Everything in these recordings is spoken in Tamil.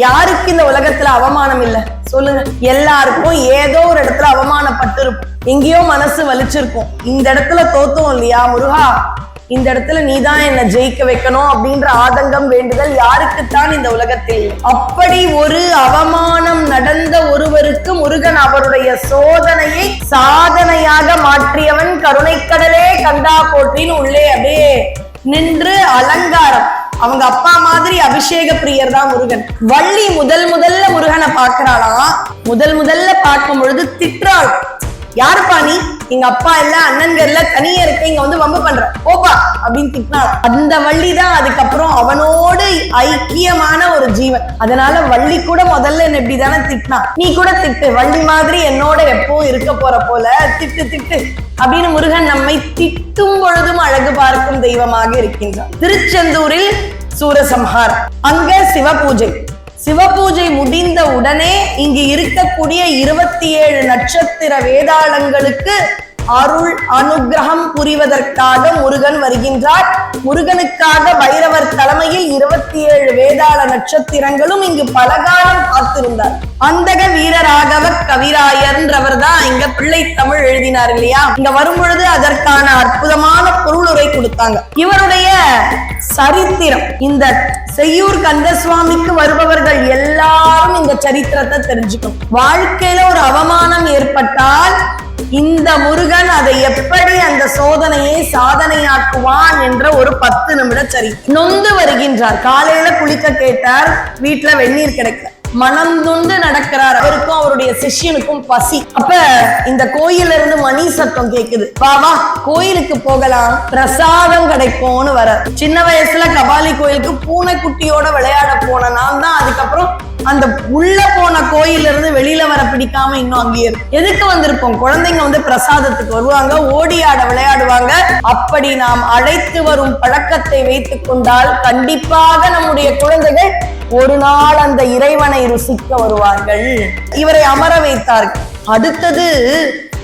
யாருக்கு இந்த உலகத்துல அவமானம் இல்ல சொல்லுங்க? எல்லாருக்கும் ஏதோ ஒரு இடத்துல அவமானப்பட்டு இருக்கும், எங்கேயோ மனசு வலிச்சிருக்கும். இந்த இடத்துல தோத்தோம் இல்லையா முருகா, இந்த இடத்துல நீதான் என்ன ஜெயிக்க வைக்கணும் அப்படின்ற ஆதங்கம் வேண்டுதல் யாருக்குத்தான் இந்த உலகத்தில். அப்படி ஒரு அவமானம் நடந்த ஒருவருக்கு முருகன் அவருடைய சோதனையை சாதனையாக மாற்றியவன். கருணைக்கடலே கந்தா போற்றின்னு உள்ளே அப்படியே நின்று அலங்காரம். அவங்க அப்பா மாதிரி அபிஷேக பிரியர் தான் முருகன். வள்ளி முதல்ல முருகனை பாக்குறாளாம். முதல்ல பார்க்கும் பொழுது திட்டுறாள். யாருப்பா நீ? எங்க அப்பா இல்ல, அண்ணன்கள் இல்ல, தனியா இருக்க, இங்க வந்து வம்பு பண்ற, போப்பா அப்படின்னு திட்டினாள். அந்த வள்ளி தான் அதுக்கப்புறம் அவனோடு ஐக்கியமான ஒரு ஜீவன். அதனால வள்ளி கூட முதல்ல என்ன இப்படிதானே திட்டினா, நீ கூட திட்டு, வள்ளி மாதிரி என்னோட எப்போ இருக்க போற போல திட்டு திட்டு அப்படின்னு முருகன் நம்மை திட்டும் பொழுதும் அழகு பார்க்கும் தெய்வமாக இருக்கின்றான். திருச்செந்தூரில் சூரசம்ஹாரம், அங்க சிவபூஜை. சிவபூஜை முடிந்த உடனே இங்கு இருக்கக்கூடிய 27 நட்சத்திர வேதாளங்களுக்கு அருள் அனுகிரகம் புரிவதற்காக முருகன் வருகின்றார். முருகனுக்காக பைரவர் தலைமையில் 27 வேதாள நட்சத்திரங்களும் இங்கு பலகாலம் காத்திருந்தார். அந்தக வீரராகவ கவிராயர்ன்றவர் தான் இங்க பிள்ளை தமிழ் எழுதினார் இல்லையா? இங்க வரும் பொழுது அதற்கான அற்புதமான பொருளுரை கொடுத்தாங்க. இவருடைய சரித்திரம், இந்த செய்யூர் கந்தசுவாமிக்கு வருபவர்கள் எல்லாரும் இந்த சரித்திரத்தை தெரிஞ்சுக்கணும். வாழ்க்கையில ஒரு அவமானம் ஏற்பட்டால் இந்த முருகன் அதை எப்படி அந்த சோதனையை சாதனையாக்குவான் என்ற ஒரு 10 நிமிட சரி. நொந்து வருகின்றார். காலையில குளிக்க கேட்டார், வீட்டுல வெந்நீர் கிடைக்கல. மனம் நொந்து நடக்கிறார். அவருக்கும் அவருடைய சிஷ்யனுக்கும் பசி. அப்ப இந்த கோயில இருந்து மணி சத்தம் கேக்குது, வா கோயிலுக்கு போகலாம், பிரசாதம் கிடைக்கும்னு வர. சின்ன வயசுல கபாலி கோயிலுக்கு பூனைக்குட்டியோட விளையாட போன நான் தான் அதுக்கப்புறம் அந்த உள்ள போன கோயில இருந்து வெளியில வர பிடிக்காம இன்னும் அங்கேயே எதுக்கு வந்திருப்போம்? குழந்தைங்க வந்து பிரசாதத்துக்கு வருவாங்க, ஓடி ஆட விளையாடுவாங்க. அப்படி நாம் அழைத்து வரும் பழக்கத்தை வைத்துக் கொண்டால் கண்டிப்பாக நம்முடைய குழந்தைகள் ஒரு நாள் அந்த இறைவனை ருசிக்க வருவார்கள். இவரை அமர வைத்தார்கள். அடுத்தது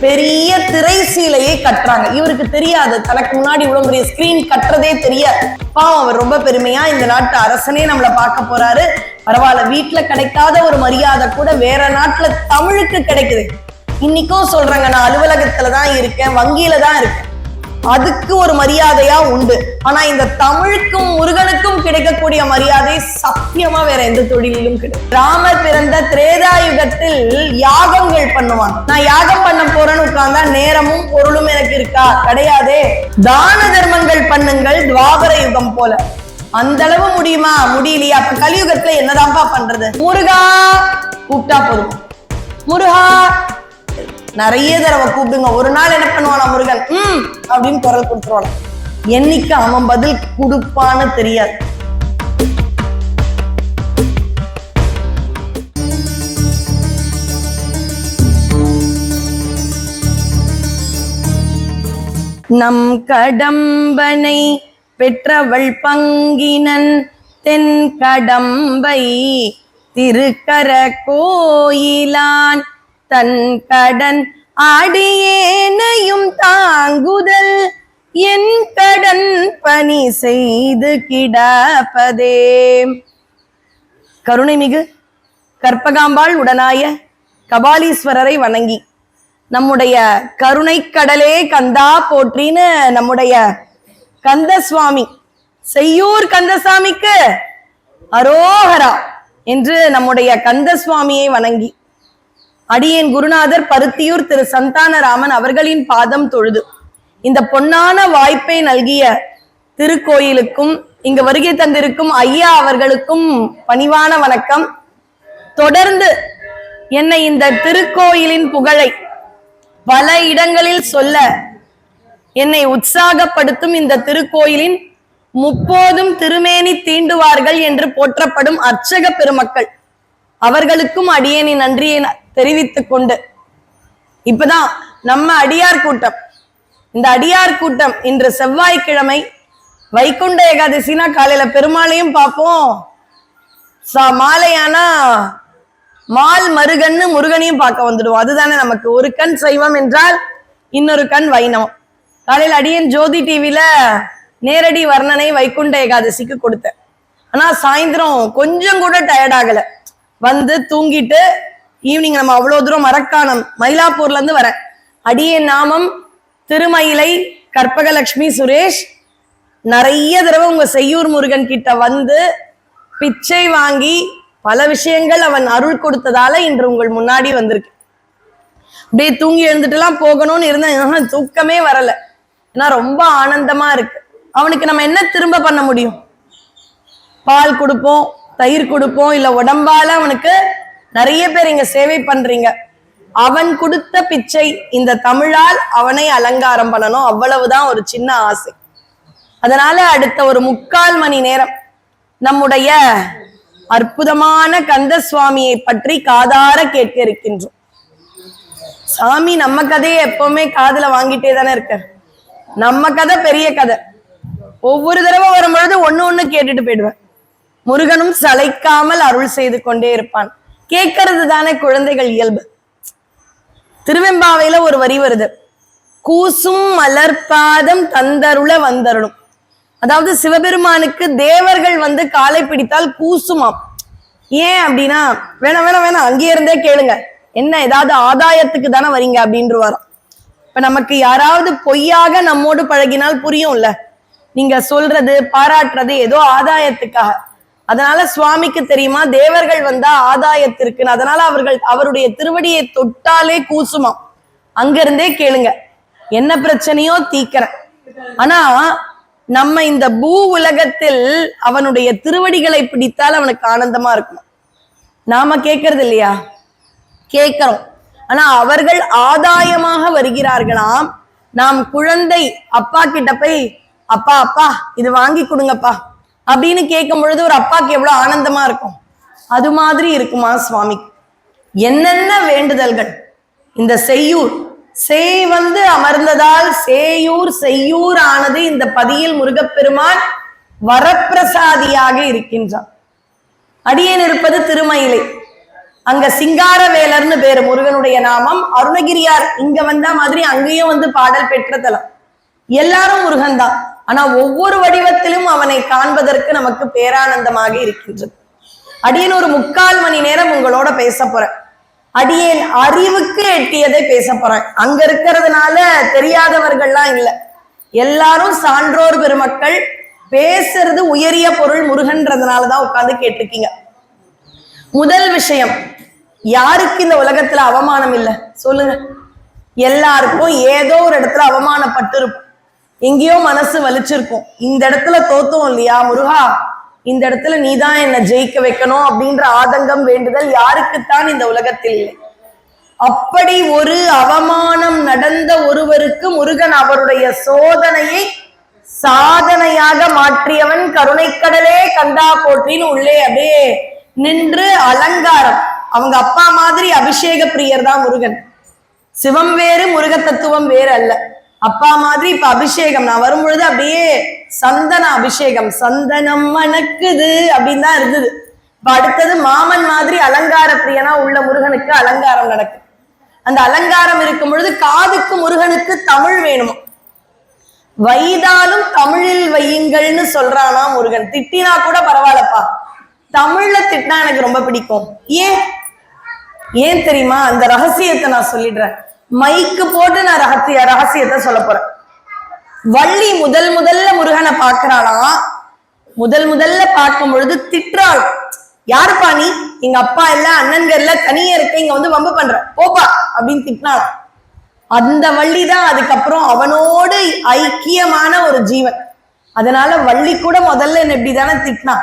பெரிய திரை சீலையை கட்டுறாங்க. இவருக்கு தெரியாது, தனக்கு முன்னாடி இவ்வளவு பெரிய ஸ்கிரீன் கட்டுறதே தெரியாது. பாவம், அவர் ரொம்ப பெருமையா இந்த நாட்டு அரசனே நம்மளை பார்க்க போறாரு, பரவாயில்ல, வீட்டுல கிடைக்காத ஒரு மரியாதை கூட வேற நாட்டுல தமிழுக்கு கிடைக்குது. இன்னைக்கும் சொல்றாங்க, நான் அலுவலகத்துல தான் இருக்கேன், வங்கியில தான் இருக்கேன், அதுக்கு ஒரு மரியாதையா உண்டு. ஆனா இந்த தமிழுக்கும் முருகனுக்கும் கிடைக்கக்கூடிய மரியாதை சத்தியமா வேற எந்த தொழிலும் கிடையாது. ராமர் பிறந்த திரேதாயுகத்தில் யாகங்கள் பண்ணுவாங்க. நான் யாகம் பண்ண போறேன்னு உட்கார்ந்தா நேரமும் பொருளும் எனக்கு இருக்கா? கிடையாதே. தான தர்மங்கள் பண்ணுங்கள், துவாபர யுகம் போல. அந்த அளவு முடியுமா? முடியலையா? அப்ப கலியுகத்துல என்னதான்ப்பா பண்றது? முருகா கூப்பிட்டா போதும். முருகா நிறைய தடவை கூப்பிடுங்க. ஒரு நாள் என்ன பண்ணுவானா முருகன் அப்படின்னு குரல் கொடுத்துருவான். என்னைக்கு அவன் பதில் கொடுப்பான்னு தெரியாது. நம் கடம்பனை பெற்றவள் பங்கினன் தென் கடம்பை திருக்கர கோயிலான் தன் கடன் அடியேனையும் தாங்குதல் என் கடன் பணி செய்து கிடப்பதே. கருணைமிகு கற்பகாம்பாள் உடனாய கபாலீஸ்வரரை வணங்கி நம்முடைய கருணை கடலே கந்தா போற்றின்னு நம்முடைய கந்தசுவாமி, செய்யூர் கந்தசாமிக்கு அரோகரா என்று நம்முடைய கந்தசுவாமியை வணங்கி அடியேன் குருநாதர் பருத்தியூர் திரு சந்தானராமன் அவர்களின் பாதம் தொழுது இந்த பொன்னான வாய்ப்பை நல்கிய திருக்கோயிலுக்கும் இங்கு வருகை தந்திருக்கும் ஐயா அவர்களுக்கும் பணிவான வணக்கம். தொடர்ந்து என்னை இந்த திருக்கோயிலின் புகழை பல இடங்களில் சொல்ல என்னை உற்சாகப்படுத்தும் இந்த திருக்கோயிலின் முப்போதும் திருமேனி தீண்டுவார்கள் என்று போற்றப்படும் அர்ச்சக பெருமக்கள் அவர்களுக்கும் அடியேனின் நன்றியை தெரிவித்துக் கொண்டு, இப்பதான் நம்ம அடியார் கூட்டம், இந்த அடியார் கூட்டம் இன்று செவ்வாய்க்கிழமை வைகுண்ட ஏகாதசினா காலையில பெருமாளையும் பார்ப்போம், மாலையானா மால் மருகன்னு முருகனையும் பார்க்க வந்துடுவோம். அதுதானே நமக்கு ஒரு கண் சைவம் என்றால் இன்னொரு கண் வைணவம். காலையில் அடியேன் ஜோதி டிவில நேரடி வர்ணனை வைகுண்ட ஏகாதசிக்கு கொடுத்தேன். ஆனா சாயந்தரம் கொஞ்சம் கூட டயர்ட் ஆகல. வந்து தூங்கிட்டு ஈவினிங் நம்ம அவ்வளவு தூரம் மரக்காணம் மயிலாப்பூர்ல இருந்து வரேன். அடியே நாமம் திருமயிலை கற்பகலட்சுமி சுரேஷ் நிறைய தடவை உங்க செய்யூர் முருகன் கிட்ட வந்து பிச்சை வாங்கி பல விஷயங்கள் அவன் அருள் கொடுத்ததால இன்று உங்கள் முன்னாடி வந்திருக்கு. அப்படியே தூங்கி எழுந்துட்டு எல்லாம் போகணும்னு இருந்தேன், தூக்கமே வரல. ஏன்னா ரொம்ப ஆனந்தமா இருக்கு. அவனுக்கு நம்ம என்ன திரும்ப பண்ண முடியும்? பால் கொடுப்போம், தயிர் கொடுப்போம், இல்ல உடம்பால அவனுக்கு நிறைய பேர் இங்க சேவை பண்றீங்க. அவன் கொடுத்த பிச்சை இந்த தமிழால் அவனை அலங்காரம் பண்ணணும், அவ்வளவுதான் ஒரு சின்ன ஆசை. அதனால அடுத்த ஒரு 3/4 மணி நேரம் நம்முடைய அற்புதமான கந்த சுவாமியை பற்றி காதார கேட்க இருக்கின்றோம். சாமி நம்ம கதையை எப்பவுமே காதுல வாங்கிட்டே தானே இருக்க. நம்ம கதை பெரிய கதை. ஒவ்வொரு தடவை வரும்பொழுது ஒண்ணு கேட்டுட்டு போயிடுவேன். முருகனும் சளைக்காமல் அருள் செய்து கொண்டே இருப்பான். கேட்கறது தானே குழந்தைகள் இயல்பு. திருவெம்பாவையில ஒரு வரி வருது, கூசும் மலர்பாதம் தந்தருள வந்தருளும். அதாவது சிவபெருமானுக்கு தேவர்கள் வந்து காலை பிடித்தால் கூசுமாம். ஏன் அப்படின்னா, வேணாம் அங்கே இருந்தே கேளுங்க, என்ன ஏதாவது ஆதாயத்துக்கு தானே வரீங்க அப்படின்ற வரோம். இப்ப நமக்கு யாராவது பொய்யாக நம்மோடு பழகினால் புரியும்ல, நீங்க சொல்றது பாராட்டுறது ஏதோ ஆதாயத்துக்காக. அதனால சுவாமிக்கு தெரியுமா தேவர்கள் வந்தா ஆதாயத்திற்குன்னு. அதனால அவருடைய திருவடியை தொட்டாலே கூசுமாம். அங்கிருந்தே கேளுங்க, என்ன பிரச்சனையோ தீக்கிறேன். ஆனா நம்ம இந்த பூ உலகத்தில் அவனுடைய திருவடிகளை பிடித்தால் அவனுக்கு ஆனந்தமா இருக்கணும். நாம கேட்கறது இல்லையா? கேட்கிறோம். ஆனா அவர்கள் ஆதாயமாக வருகிறார்களாம். நாம் குழந்தை அப்பா கிட்ட போய் அப்பா அப்பா இது வாங்கி கொடுங்கப்பா அப்படின்னு கேட்கும் பொழுது ஒரு அப்பாக்கு எவ்வளவு ஆனந்தமா இருக்கும். அது மாதிரி இருக்குமா சுவாமி? என்னென்ன வேண்டுதல்கள். இந்த செய்யூர் செய் வந்து அமர்ந்ததால் சேயூர் செய்யூர் ஆனது. இந்த பதியில் முருகப்பெருமான் வரப்பிரசாதியாக இருக்கின்றான். அடியேன் இருப்பது திருமயிலை. அங்க சிங்காரவேலர்னு பேரு முருகனுடைய நாமம். அருணகிரியார் இங்க வந்த மாதிரி அங்கேயும் வந்து பாடல் பெற்ற தலம். எல்லாரும் முருகன் தான். ஆனா ஒவ்வொரு வடிவத்திலும் அவனை காண்பதற்கு நமக்கு பேரானந்தமாக இருக்கின்றது. அடியேன் ஒரு 3/4 மணி நேரம் உங்களோட பேச போறேன். அடியேன் அறிவுக்கு எட்டியதை பேச போறேன். அங்க இருக்கிறதுனால தெரியாதவர்கள்லாம் இல்லை, எல்லாரும் சான்றோர் பெருமக்கள். பேசுறது உயரிய பொருள் முருகன்றதுனாலதான் உட்கார்ந்து கேட்டிருக்கீங்க. முதல் விஷயம், யாருக்கு இந்த உலகத்துல அவமானம் இல்லை சொல்லுங்க? எல்லாருக்கும் ஏதோ ஒரு இடத்துல அவமானப்பட்டு இருக்கும், எங்கேயோ மனசு வலிச்சிருக்கும். இந்த இடத்துல தோத்தோம் இல்லையா முருகா, இந்த இடத்துல நீதான் என்ன ஜெயிக்க வைக்கணும் அப்படின்ற ஆதங்கம் வேண்டுதல் யாருக்குத்தான் இந்த உலகத்தில் இல்லை. அப்படி ஒரு அவமானம் நடந்த ஒருவருக்கு முருகன் அவருடைய சோதனையை சாதனையாக மாற்றியவன். கருணைக்கடலே கந்தா போற்றின்னு உள்ளே அப்படியே நின்று அலங்காரம். அவங்க அப்பா மாதிரி அபிஷேக பிரியர் தான் முருகன். சிவம் வேறு முருக தத்துவம் வேறு அல்ல. அப்பா மாதிரி இப்ப அபிஷேகம் நான் வரும்பொழுது அப்படியே சந்தன அபிஷேகம், சந்தனம் மணக்குது அப்படின்னு தான் இருந்தது. இப்ப அடுத்தது மாமன் மாதிரி அலங்கார பிரியனா உள்ள முருகனுக்கு அலங்காரம் நடக்குது. அந்த அலங்காரம் இருக்கும் பொழுது காதுக்கு முருகனுக்கு தமிழ் வேணுமா, வைதாலும் தமிழில் வையுங்கள்னு சொல்றானா முருகன். திட்டினா கூட பரவாயில்லப்பா, தமிழ்ல திட்டினா எனக்கு ரொம்ப பிடிக்கும். ஏன் தெரியுமா? அந்த ரகசியத்தை நான் சொல்லிடுறேன். மைக்கு போட்டு நான் ரகசியத்தை சொல்ல போறேன். வள்ளி முதல்ல முருகனை பாக்குறாளாம். முதல்ல பார்க்கும் பொழுது திட்டுறாள். யாருப்பா நீ? எங்க அப்பா இல்ல, அண்ணன்கள் இல்ல, தனியா இருக்க, இங்க வந்து வம்பு பண்ற, போப்பா அப்படின்னு திட்டினாளாம். அந்த வள்ளி தான் அதுக்கப்புறம் அவனோடு ஐக்கியமான ஒரு ஜீவன். அதனால வள்ளி கூட முதல்ல என்ன இப்படிதானே திட்டினா,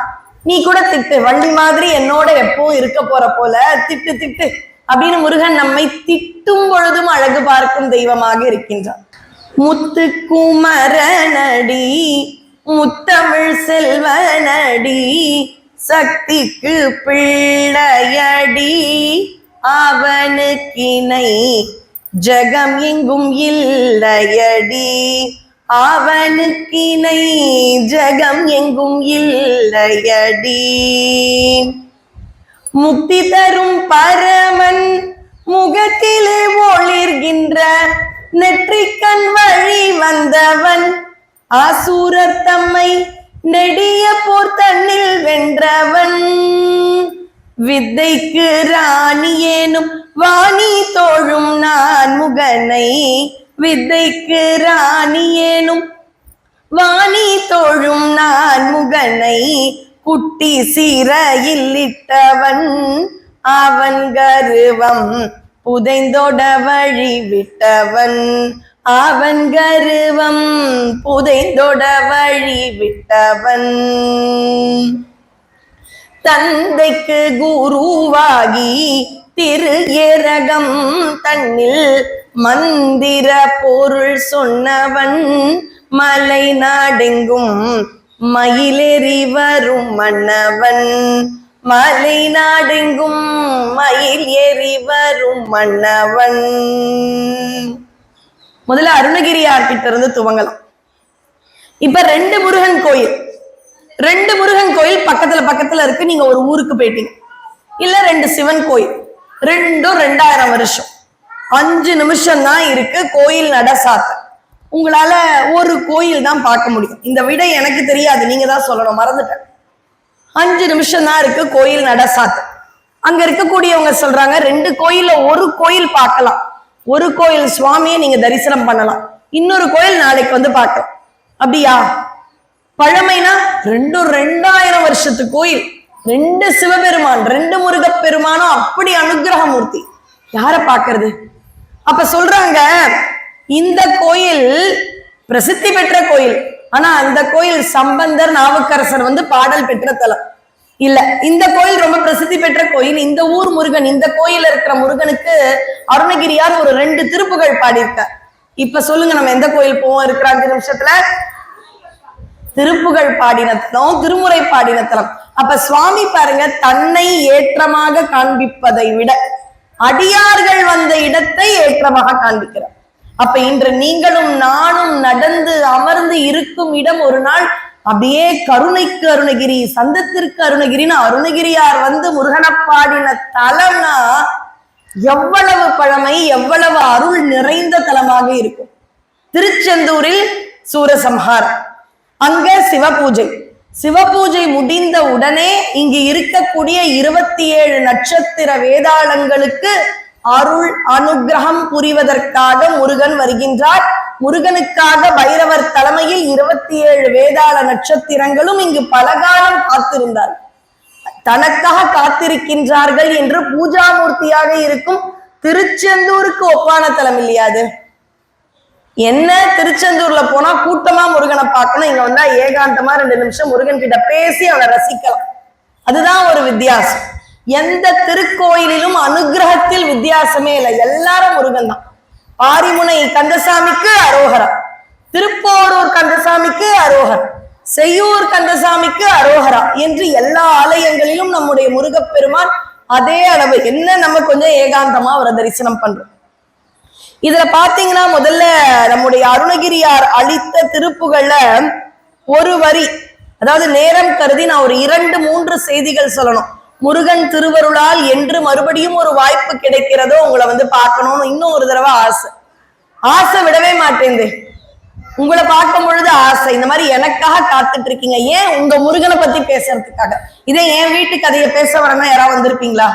நீ கூட திட்டு, வள்ளி மாதிரி என்னோட எப்பவும் இருக்க போற போல திட்டு திட்டு அப்படின்னு முருகன் நம்மை திட்டும் பொழுதும் அழகு பார்க்கும் தெய்வமாக இருக்கின்றான். முத்து குமரனடி முத்தமிழ் செல்வனடி சக்திக்கு பிள்ளையடி அவனுக்கினை ஜகம் எங்கும் இல்லையடி அவனுக்கினை ஜகம் எங்கும் இல்லையடி. முக்தி தரும் பரமன் முகத்திலே ஒளிர்கின்ற நெற்றிக்கண் வழி வந்தவன் ஆசூரர் தம்மை நெடிய போர் தன்னில் வென்றவன். வித்தைக்கு ராணியேனும் வாணி தோழும் நான் முகனை, வித்தைக்கு ராணியேனும் வாணி தோழும் நான் முகனை, குட்டி சீரையில் இட்டவன் அவன் கருவம் புதைந்தோட வழி விட்டவன், அவன் கருவம் புதைந்தோட வழி விட்டவன். தந்தைக்கு குருவாகி திரு ஏரகம் தன்னில் மந்திர பொருள் சொன்னவன், மலை நாடெங்கும் மயிலேறி வரும் மன்னவன், மலை நாடெங்கும் மயில் ஏறி வரும் மன்னவன். முதல்ல அருணகிரியார் கிட்ட இருந்து துவங்கலாம். இப்ப 2 முருகன் கோயில், 2 முருகன் கோயில் பக்கத்துல இருக்கு. நீங்க ஒரு ஊருக்கு போயிட்டீங்க, இல்ல 2 சிவன் கோயில், ரெண்டும் 2000 வருஷம், 5 நிமிஷம் தான் இருக்கு கோயில் நட சாத்த. உங்களால ஒரு கோயில் தான் பார்க்க முடியும். இந்த விடை எனக்கு தெரியாது, நீங்க தான் சொல்லணும், மறந்துட்டேன். 5 நிமிஷம் தான் இருக்கு கோயில் நட சாத்த. அங்க இருக்கக்கூடியவங்க சொல்றாங்க 2 கோயில்ல ஒரு கோயில் பார்க்கலாம், ஒரு கோயில் சுவாமியை நீங்க தரிசனம் பண்ணலாம், இன்னொரு கோயில் நாளைக்கு வந்து பார்க்கலாம். அப்படியா? பழமைனா 2000 வருஷத்து கோயில், 2 சிவபெருமான் 2 முருகப்பெருமானும் அப்படி அனுகிரகமூர்த்தி, யார பாக்குறது? அப்ப சொல்றாங்க இந்த கோயில் பிரசித்தி பெற்ற கோயில், ஆனா அந்த கோயில் சம்பந்தர் நாவுக்கரசர் வந்து பாடல் பெற்ற தலம் இல்ல. இந்த கோயில் ரொம்ப பிரசித்தி பெற்ற கோயில். இந்த ஊர் முருகன், இந்த கோயில இருக்கிற முருகனுக்கு அருணகிரியார் ஒரு 2 திருப்புகள் பாடியிருக்கார். இப்ப சொல்லுங்க, நம்ம எந்த கோயில் போவோம் இருக்கிற 5 நிமிஷத்துல? திருப்புகள் பாடினத்தலம், திருமுறை பாடினத்தலம். அப்ப சுவாமி பாருங்க, தன்னை ஏற்றமாக காண்பிப்பதை விட அடியார்கள் வந்த இடத்தை ஏற்றமாக காண்பிக்கிறார். அப்ப இன்று நீங்களும் நானும் நடந்து அமர்ந்து இருக்கும் இடம் ஒரு நாள் அப்படியே கருணைக்கு அருணகிரி, சந்தத்திற்கு அருணகிரின்னு அருணகிரியார் வந்து முருகனை பாடின தலம்னா எவ்வளவு பழமை, எவ்வளவு அருள் நிறைந்த தலமாக இருக்கும். திருச்செந்தூரில் சூரசம்ஹாரம், அங்க சிவபூஜை. சிவபூஜை முடிந்த உடனே இங்கு இருக்கக்கூடிய 27 நட்சத்திர வேதாளங்களுக்கு அருள் அனுகிரகம் புரிவதற்காக முருகன் வருகின்றார். முருகனுக்காக பைரவர் தலைமையில் 27 வேதாள நட்சத்திரங்களும் இங்கு பலகாலம் காத்திருந்தார். தனக்காக காத்திருக்கின்றார்கள் என்று பூஜாமூர்த்தியாக இருக்கும் திருச்செந்தூருக்கு ஒப்பான தலம் இல்லையாது? என்ன திருச்செந்தூர்ல போனா கூட்டமா முருகனை பார்க்கணும், இங்க வந்தா ஏகாந்தமா 2 நிமிஷம் முருகன் கிட்ட பேசி அவனை ரசிக்கலாம். அதுதான் ஒரு வித்தியாசம். எந்த திருக்கோயிலிலும் அனுகிரகத்தில் வித்தியாசமே இல்லை, எல்லாரும் முருகன் தான். ஆரிமுனை கந்தசாமிக்கு அரோகரா, திருப்போரூர் கந்தசாமிக்கு அரோகரா, செய்யூர் கந்தசாமிக்கு அரோகரா என்று எல்லா ஆலயங்களிலும் நம்முடைய முருகப்பெருமான் அதே அளவு. என்ன நம்ம கொஞ்சம் ஏகாந்தமா அவரை தரிசனம் பண்றோம். இதுல பாத்தீங்கன்னா முதல்ல நம்முடைய அருணகிரியார் அளித்த திருப்புகள்ல ஒரு வரி, அதாவது நேரம் கருதி நான் ஒரு 2-3 செய்திகள் சொல்லணும். முருகன் திருவருளால் என்று மறுபடியும் ஒரு வாய்ப்பு கிடைக்கிறதோ உங்களை வந்து பார்க்கணும்னு இன்னும் ஒரு தடவை ஆசை விடவே மாட்டேங்குது. உங்களை பார்க்கும் பொழுது ஆசை. இந்த மாதிரி எனக்காக காத்துட்டு இருக்கீங்க, ஏன்? உங்க முருகனை பத்தி பேசுறதுக்காக. இதே என் வீட்டு கதையை பேச வரனா யாராவது வந்திருப்பீங்களா?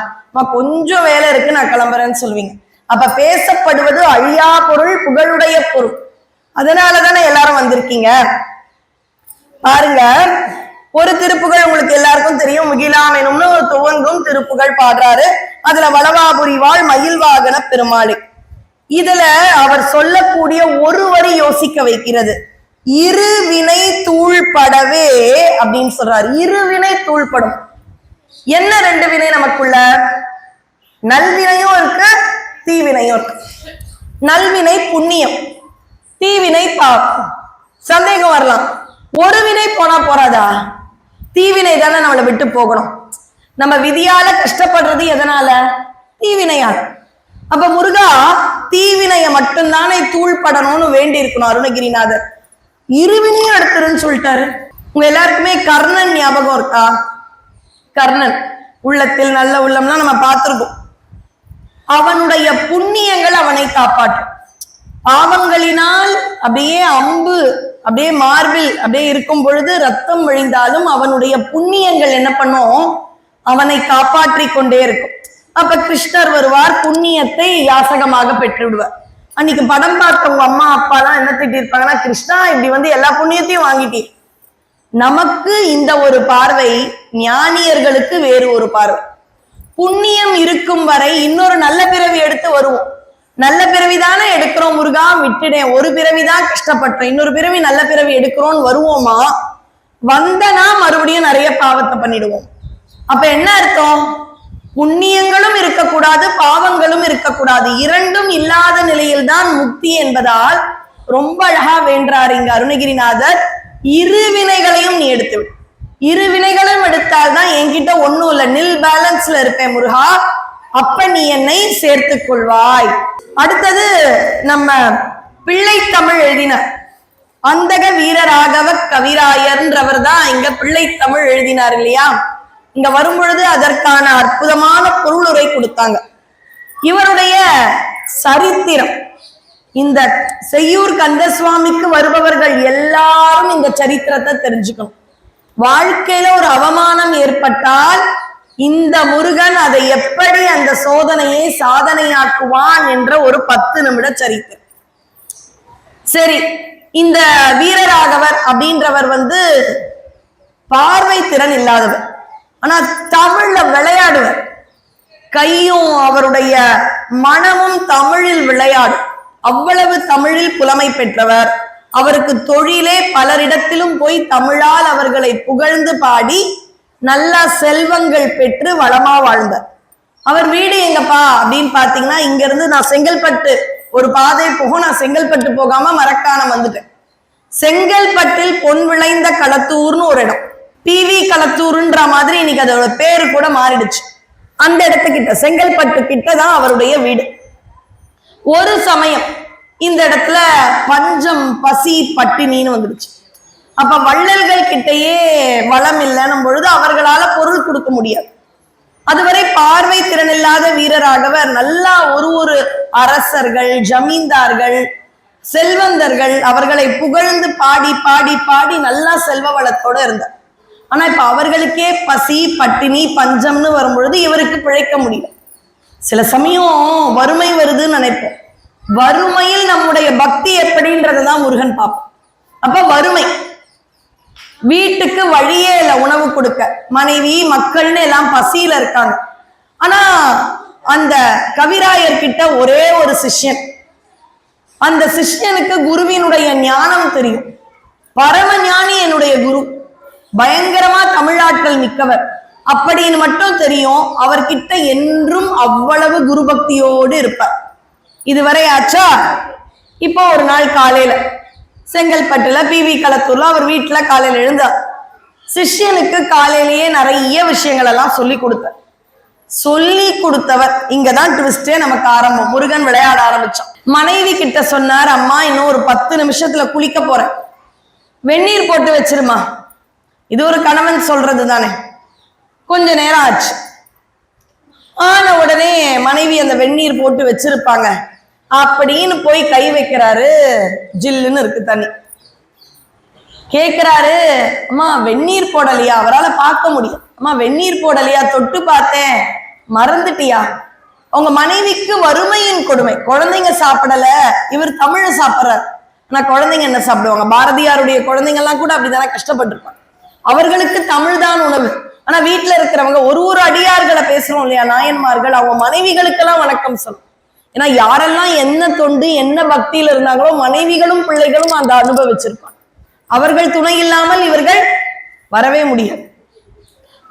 கொஞ்சம் வேலை இருக்கு நான் கிளம்புறேன்னு சொல்லுவீங்க. அப்ப பேசப்படுவது அழியா பொருள், புகழுடைய பொருள். அதனாலதானே எல்லாரும் வந்திருக்கீங்க. பாருங்க, ஒரு திருப்புகள் உங்களுக்கு எல்லாருக்கும் தெரியும், முகிலாம் எனும்னு ஒரு துவங்கும் திருப்புகள் பாடுறாரு. அதுல வளவாபுரி வாழ் மயில் வாகன பெருமாளை, இதுல அவர் சொல்லக்கூடிய ஒரு வரி யோசிக்க வைக்கிறது. இரு வினை தூள்படவே அப்படின்னு சொல்றாரு. இரு வினை தூள்படும். என்ன 2 வினை நமக்குள்ள? நல்வினையும் இருக்கு, தீவினையும் இருக்கு. நல்வினை புண்ணியம், தீவினை பாவம். சந்தேகம் வரலாம், ஒரு வினை போனா போறாதா? தீவினை தானே நம்மளை விட்டு போகணும். நம்ம விதியால கஷ்டப்படுறது எதனால? தீவினையால. அப்ப முருகா தீவினைய மட்டும்தானே தூள்படணும்னு வேண்டி இருக்கணும் அருணகிரிநாதர். இருவினையும் எடுத்துருன்னு சொல்லிட்டாரு. உங்க எல்லாருக்குமே கர்ணன் ஞாபகம் இருக்கா? கர்ணன் உள்ளத்தில் நல்ல உள்ளம்லாம் நம்ம பார்த்திருக்கோம். அவனுடைய புண்ணியங்கள் அவனை காப்பாற்றும். பாவங்களினால் அப்படியே அம்பு அப்படியே மார்பில் அப்படியே இருக்கும் பொழுது ரத்தம் வழிந்தாலும் அவனுடைய புண்ணியங்கள் என்ன பண்ணும்? அவனை காப்பாற்றி கொண்டே இருக்கும். அப்ப கிருஷ்ணர் வருவார், புண்ணியத்தை யாசகமாக பெற்று விடுவார். அன்னைக்கு படம் பார்த்தவங்க அம்மா அப்பா எல்லாம் என்ன திட்டிருப்பாங்கன்னா, கிருஷ்ணா இப்படி வந்து எல்லா புண்ணியத்தையும் வாங்கிட்டே. நமக்கு இந்த ஒரு பார்வை, ஞானியர்களுக்கு வேறு ஒரு பார்வை. புண்ணியம் இருக்கும் வரை இன்னொரு நல்ல பிறவி எடுத்து வருவோம். நல்ல பிறவிதானே எடுக்கிறோம் முருகா, விட்டுடேன், ஒரு பிறவிதான் கஷ்டப்பட்டோம், இன்னொரு பிறவி நல்ல பிறவி எடுக்கிறோம்னு வருவோமா? வந்தனா மறுபடியும் நிறைய பாவத்தை பண்ணிடுவோம். அப்ப என்ன அர்த்தம்? புண்ணியங்களும் இருக்கக்கூடாது, பாவங்களும் இருக்கக்கூடாது, இரண்டும் இல்லாத நிலையில்தான் முக்தி என்பதால் ரொம்ப அழகா வேண்டார் இங்க அருணகிரிநாதர். இரு வினைகளையும் நீ எடுத்து விடு. இரு வினைகளும் எடுத்தால்தான் என்கிட்ட ஒண்ணும் இல்ல, நில் பேலன்ஸ்ல இருப்பேன் முருகா, அப்ப நீ என்னை சேர்த்துக் கொள்வாய். அடுத்தது நம்ம பிள்ளை தமிழ் எழுதினார் அந்தக வீரராகவ கவிராயர்ன்றவர் தான் இங்க பிள்ளை தமிழ் எழுதினார் இல்லையா? இங்க வரும் பொழுது அதற்கான அற்புதமான பொருளுரை கொடுத்தாங்க. இவருடைய சரித்திரம், இந்த செய்யூர் கந்தசுவாமிக்கு வருபவர்கள் எல்லாரும் இந்த சரித்திரத்தை தெரிஞ்சுக்கணும். வாழ்க்கையில ஒரு அவமானம் ஏற்பட்டால் இந்த முருகன் அதை எப்படி அந்த சோதனையை சாதனையாக்குவான் என்ற ஒரு 10 நிமிட சரித்திரம். சரி, இந்த வீரராகவர் அப்படின்றவர் வந்து பார்வை திறன் இல்லாதவர், ஆனா தமிழ்ல விளையாடுவர். கையும் அவருடைய மனமும் தமிழில் விளையாடும். அவ்வளவு தமிழில் புலமை பெற்றவர். அவருக்கு தொழிலே பலரிடத்திலும் போய் தமிழால் அவர்களை புகழ்ந்து பாடி நல்ல செல்வங்கள் பெற்று வளமா வாழ்ந்தார். அவர் வீடு எங்கப்பா அப்படின்னு பாத்தீங்கன்னா, இங்க இருந்து நான் செங்கல்பட்டு ஒரு பாதை போகும், நான் செங்கல்பட்டு போகாம மரக்காணம் வந்துட்டேன். செங்கல்பட்டில் பொன் விளைந்த களத்தூர்னு ஒரு இடம், பிவி களத்தூர்ன்ற மாதிரி இன்னைக்கு அதோட பேரு கூட மாறிடுச்சு. அந்த இடத்துக்கிட்ட செங்கல்பட்டு கிட்ட தான் அவருடைய வீடு. ஒரு சமயம் இந்த இடத்துல பஞ்சம், பசி, பட்டினின்னு வந்துடுச்சு. அப்ப வள்ளல்கள் கிட்டையே வளம் இல்லைன்னும் பொழுது அவர்களால பொருள் கொடுக்க முடியாது. அதுவரை பார்வை திறன் இல்லாத வீரராகவர் நல்லா ஒரு அரசர்கள், ஜமீன்தார்கள், செல்வந்தர்கள் அவர்களை புகழ்ந்து பாடி பாடி பாடி நல்லா செல்வ வளத்தோட இருந்தார். ஆனா இப்ப அவர்களுக்கே பசி, பட்டினி, பஞ்சம்னு வரும் பொழுது இவருக்கு பிழைக்க முடியல. சில சமயம் வறுமை வருதுன்னு நினைப்போம். வறுமையில் நம்முடைய பக்தி எப்படின்றதான் முருகன் பார்ப்போம். அப்ப வறுமை, வீட்டுக்கு வழியே இல்லை உணவு கொடுக்க, மனைவி மக்கள்னு எல்லாம் பசியில இருக்காங்க. ஆனா அந்த கவிராயர்கிட்ட ஒரே ஒரு சிஷ்யன். அந்த சிஷ்யனுக்கு குருவினுடைய ஞானம் தெரியும். பரம ஞானி என்னுடைய குரு, பயங்கரமா தமிழாற்றல் மிக்கவர் அப்படின்னு மட்டும் தெரியும். அவர்கிட்ட என்றும் அவ்வளவு குரு பக்தியோடு இருப்பார். இதுவரை ஆச்சா? இப்போ ஒரு நாள் காலையில செங்கல்பட்டுல பிவி களத்தூர்ல அவர் வீட்டுல காலையில எழுந்தார். சிஷ்யனுக்கு காலையிலேயே நிறைய விஷயங்கள் எல்லாம் சொல்லி கொடுத்தார். சொல்லி கொடுத்தவர், இங்கதான் ட்விஸ்டே நமக்கு ஆரம்பம். முருகன் விளையாட ஆரம்பிச்சான். மனைவி கிட்ட சொன்னார், அம்மா இன்னும் ஒரு 10 நிமிஷத்துல குளிக்க போறேன், வெந்நீர் போட்டு வச்சிருமா. இது ஒரு கணவன் சொல்றது தானே. கொஞ்ச நேரம் ஆச்சு. ஆன உடனே மனைவி அந்த வெந்நீர் போட்டு வச்சிருப்பாங்க அப்படின்னு போய் கை வைக்கிறாரு. ஜில்லுன்னு இருக்கு தண்ணி. கேக்குறாரு, அம்மா வெந்நீர் போடலையா? அவரால் பார்க்க முடியும். அம்மா வெந்நீர் போடலையா? தொட்டு பார்த்தேன், மறந்துட்டியா? உங்க மனைவிக்கு வறுமையின் கொடுமை. குழந்தைங்க சாப்பிடல, இவர் தமிழ சாப்பிட்றாரு. ஆனா குழந்தைங்க என்ன சாப்பிடுவாங்க? பாரதியாருடைய குழந்தைங்க எல்லாம் கூட அப்படிதானே கஷ்டப்பட்டிருப்பாங்க. அவர்களுக்கு தமிழ் தான் உணவு. ஆனா வீட்டுல இருக்கிறவங்க ஒரு அடியார்களை பேசுறோம் இல்லையா, நாயன்மார்கள், அவங்க மனைவிகளுக்கெல்லாம் வணக்கம் சொல்லும். ஏன்னா யாரெல்லாம் என்ன தொண்டு என்ன பக்தியில இருந்தாங்களோ மனைவிகளும் பிள்ளைகளும் அந்த அனுபவிச்சிருப்பாங்க. அவர்கள் துணை இல்லாமல் இவர்கள் வரவே முடியாது.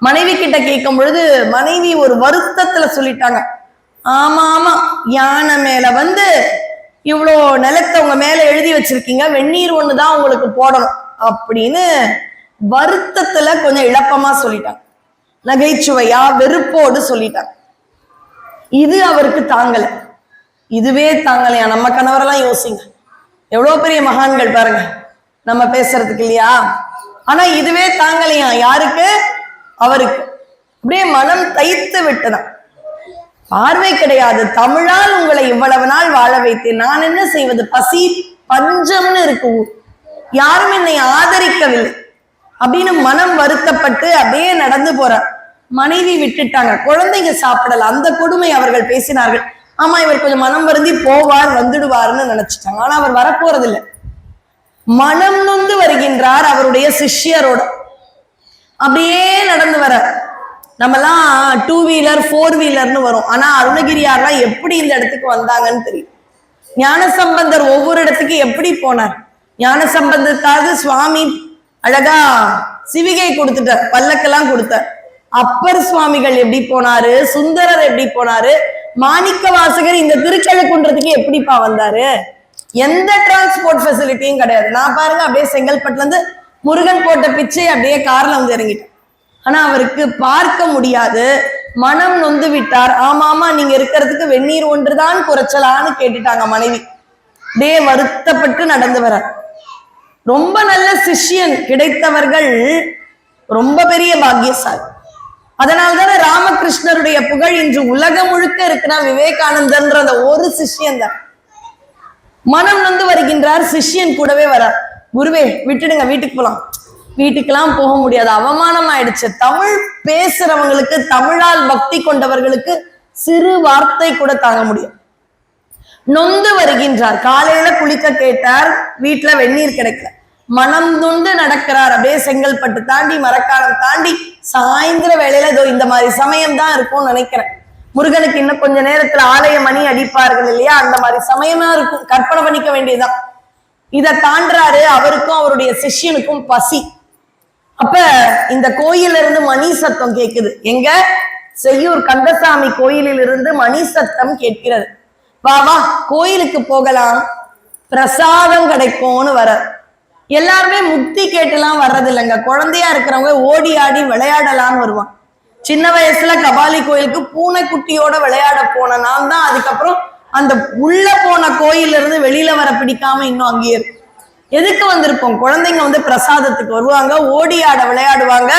மனைவி கிட்ட கேட்கும் பொழுது மனைவி ஒரு வருத்தத்துல சொல்லிட்டாங்க, ஆமா ஆமா, யானை மேல வந்து இவ்வளோ நிலத்தை உங்க மேல எழுதி வச்சிருக்கீங்க, வெந்நீர் ஒண்ணுதான் உங்களுக்கு போடணும் அப்படின்னு வருத்தத்துல கொஞ்சம் இழப்பமா சொல்லிட்டாங்க. நகைச்சுவையா வெறுப்போடு சொல்லிட்டாங்க. இது அவருக்கு தாங்கல. இதுவே தாங்கலையா? நம்ம கணவரெல்லாம் யோசிங்க, எவ்வளவு பெரிய மகான்கள் பாருங்க நம்ம பேசுறதுக்கு இல்லையா? ஆனா இதுவே தாங்கலையா யாருக்கு? அவருக்கு. அப்படியே மனம் தைத்து விட்டுதான். பார்வை கிடையாது, தமிழால் உங்களை இவ்வளவு நாள் வாழ வைத்தேன், நான் என்ன செய்வது? பசி பஞ்சம்னு இருக்கு ஊர், யாரும் என்னை ஆதரிக்கவில்லை அப்படின்னு மனம் வருத்தப்பட்டு அப்படியே நடந்து போறார். மனைவி விட்டுட்டாங்க, குழந்தைங்க சாப்பிடல. அந்த கொடுமை அவர்கள் பேசினார்கள். ஆமா, இவர் கொஞ்சம் மனம் வருந்தி போவார், வந்துடுவார்னு நினைச்சிட்டாங்க. ஆனா அவர் வரப்போறது இல்லை. மனம் நொந்து வருகின்றார் அவருடைய சிஷ்யரோட. அப்படியே நடந்து வர. நம்மலாம் 2 வீலர் 4 வீலர்னு வரும். ஆனா அருணகிரியார்லாம் எப்படி இந்த இடத்துக்கு வந்தாங்கன்னு தெரியும். ஞானசம்பந்தர் ஒவ்வொரு இடத்துக்கு எப்படி போனார்? ஞானசம்பந்தத்தாவது சுவாமி அழகா சிவிகை கொடுத்துட்டார், பல்லக்கெல்லாம் கொடுத்தார். அப்பர் சுவாமிகள் எப்படி போனாரு, சுந்தரர் எப்படி போனாரு, மாணிக்க வாசகர் இந்த திருக்கழுக்குன்றதுக்கு எப்படிப்பா வந்தாரு? எந்த டிரான்ஸ்போர்ட் ஃபெசிலிட்டியும் கிடையாது. நான் பாருங்க அப்படியே செங்கல்பட்டுல இருந்து முருகன் போட்ட பிச்சை அப்படியே கார்ல வந்து இறங்கிட்டேன். ஆனா அவருக்கு பார்க்க முடியாது, மனம் நொந்து விட்டார். ஆமாமா, நீங்க இருக்கிறதுக்கு வெந்நீர் ஒன்றுதான் குறைச்சலான்னு கேட்டுட்டாங்க மனைவி. அப்படியே வருத்தப்பட்டு நடந்து வர. ரொம்ப நல்ல சிஷ்யன் கிடைத்தவர்கள் ரொம்ப பெரிய பாக்கியசாலி. அதனால்தானே ராமகிருஷ்ணருடைய புகழ் இன்று உலகம் முழுக்க இருக்கிற விவேகானந்தன்ற அந்த ஒரு சிஷ்யன் தான். மனம் நொந்து வருகின்றார், சிஷ்யன் கூடவே வரார். குருவே விட்டுடுங்க, வீட்டுக்கு போலாம். வீட்டுக்கெல்லாம் போக முடியாது, அவமானம் ஆயிடுச்சு. தமிழ் பேசுறவங்களுக்கு, தமிழால் பக்தி கொண்டவர்களுக்கு சிறு வார்த்தை கூட தாங்க முடியும். நொந்து வருகின்றார். காலையில குளிக்க கேட்டார், வீட்டுல வெந்நீர் கிடைக்கல. மனம் நொந்து நடக்கிறார். அப்படியே செங்கல்பட்டு தாண்டி மரக்காலம் தாண்டி சாயந்தர வேளையில இதோ இந்த மாதிரி சமயம் தான் இருக்கும்னு நினைக்கிறேன். முருகனுக்கு இன்னும் கொஞ்ச நேரத்துல ஆலய மணி அடிப்பார்கள் இல்லையா, அந்த மாதிரி சமயமா இருக்கும். கற்பனை பண்ணிக்க வேண்டியதுதான். இதை தாண்டாரு. அவருக்கும் அவருடைய சிஷ்யனுக்கும் பசி. அப்ப இந்த கோயில இருந்து மணி சத்தம் கேட்குது. எங்க? செய்யூர் கந்தசாமி கோயிலில் இருந்து மணி சத்தம் கேட்கிறது. வா வா, கோயிலுக்கு போகலாம், பிரசாதம் கிடைக்கும்னு வர. எல்லாருமே முக்தி கேட்டுலாம் வர்றது இல்லைங்க. குழந்தையா இருக்கிறவங்க ஓடி ஆடி விளையாடலான்னு வருவான். சின்ன வயசுல கபாலி கோயிலுக்கு பூனைக்குட்டியோட விளையாட போன நான் தான் அதுக்கப்புறம் அந்த உள்ள போன கோயில இருந்து வெளியில வர பிடிக்காம இன்னும் அங்கேயே இருக்கும். எதுக்கு வந்திருப்போம்? குழந்தைங்க வந்து பிரசாதத்துக்கு வருவாங்க, ஓடி ஆட விளையாடுவாங்க,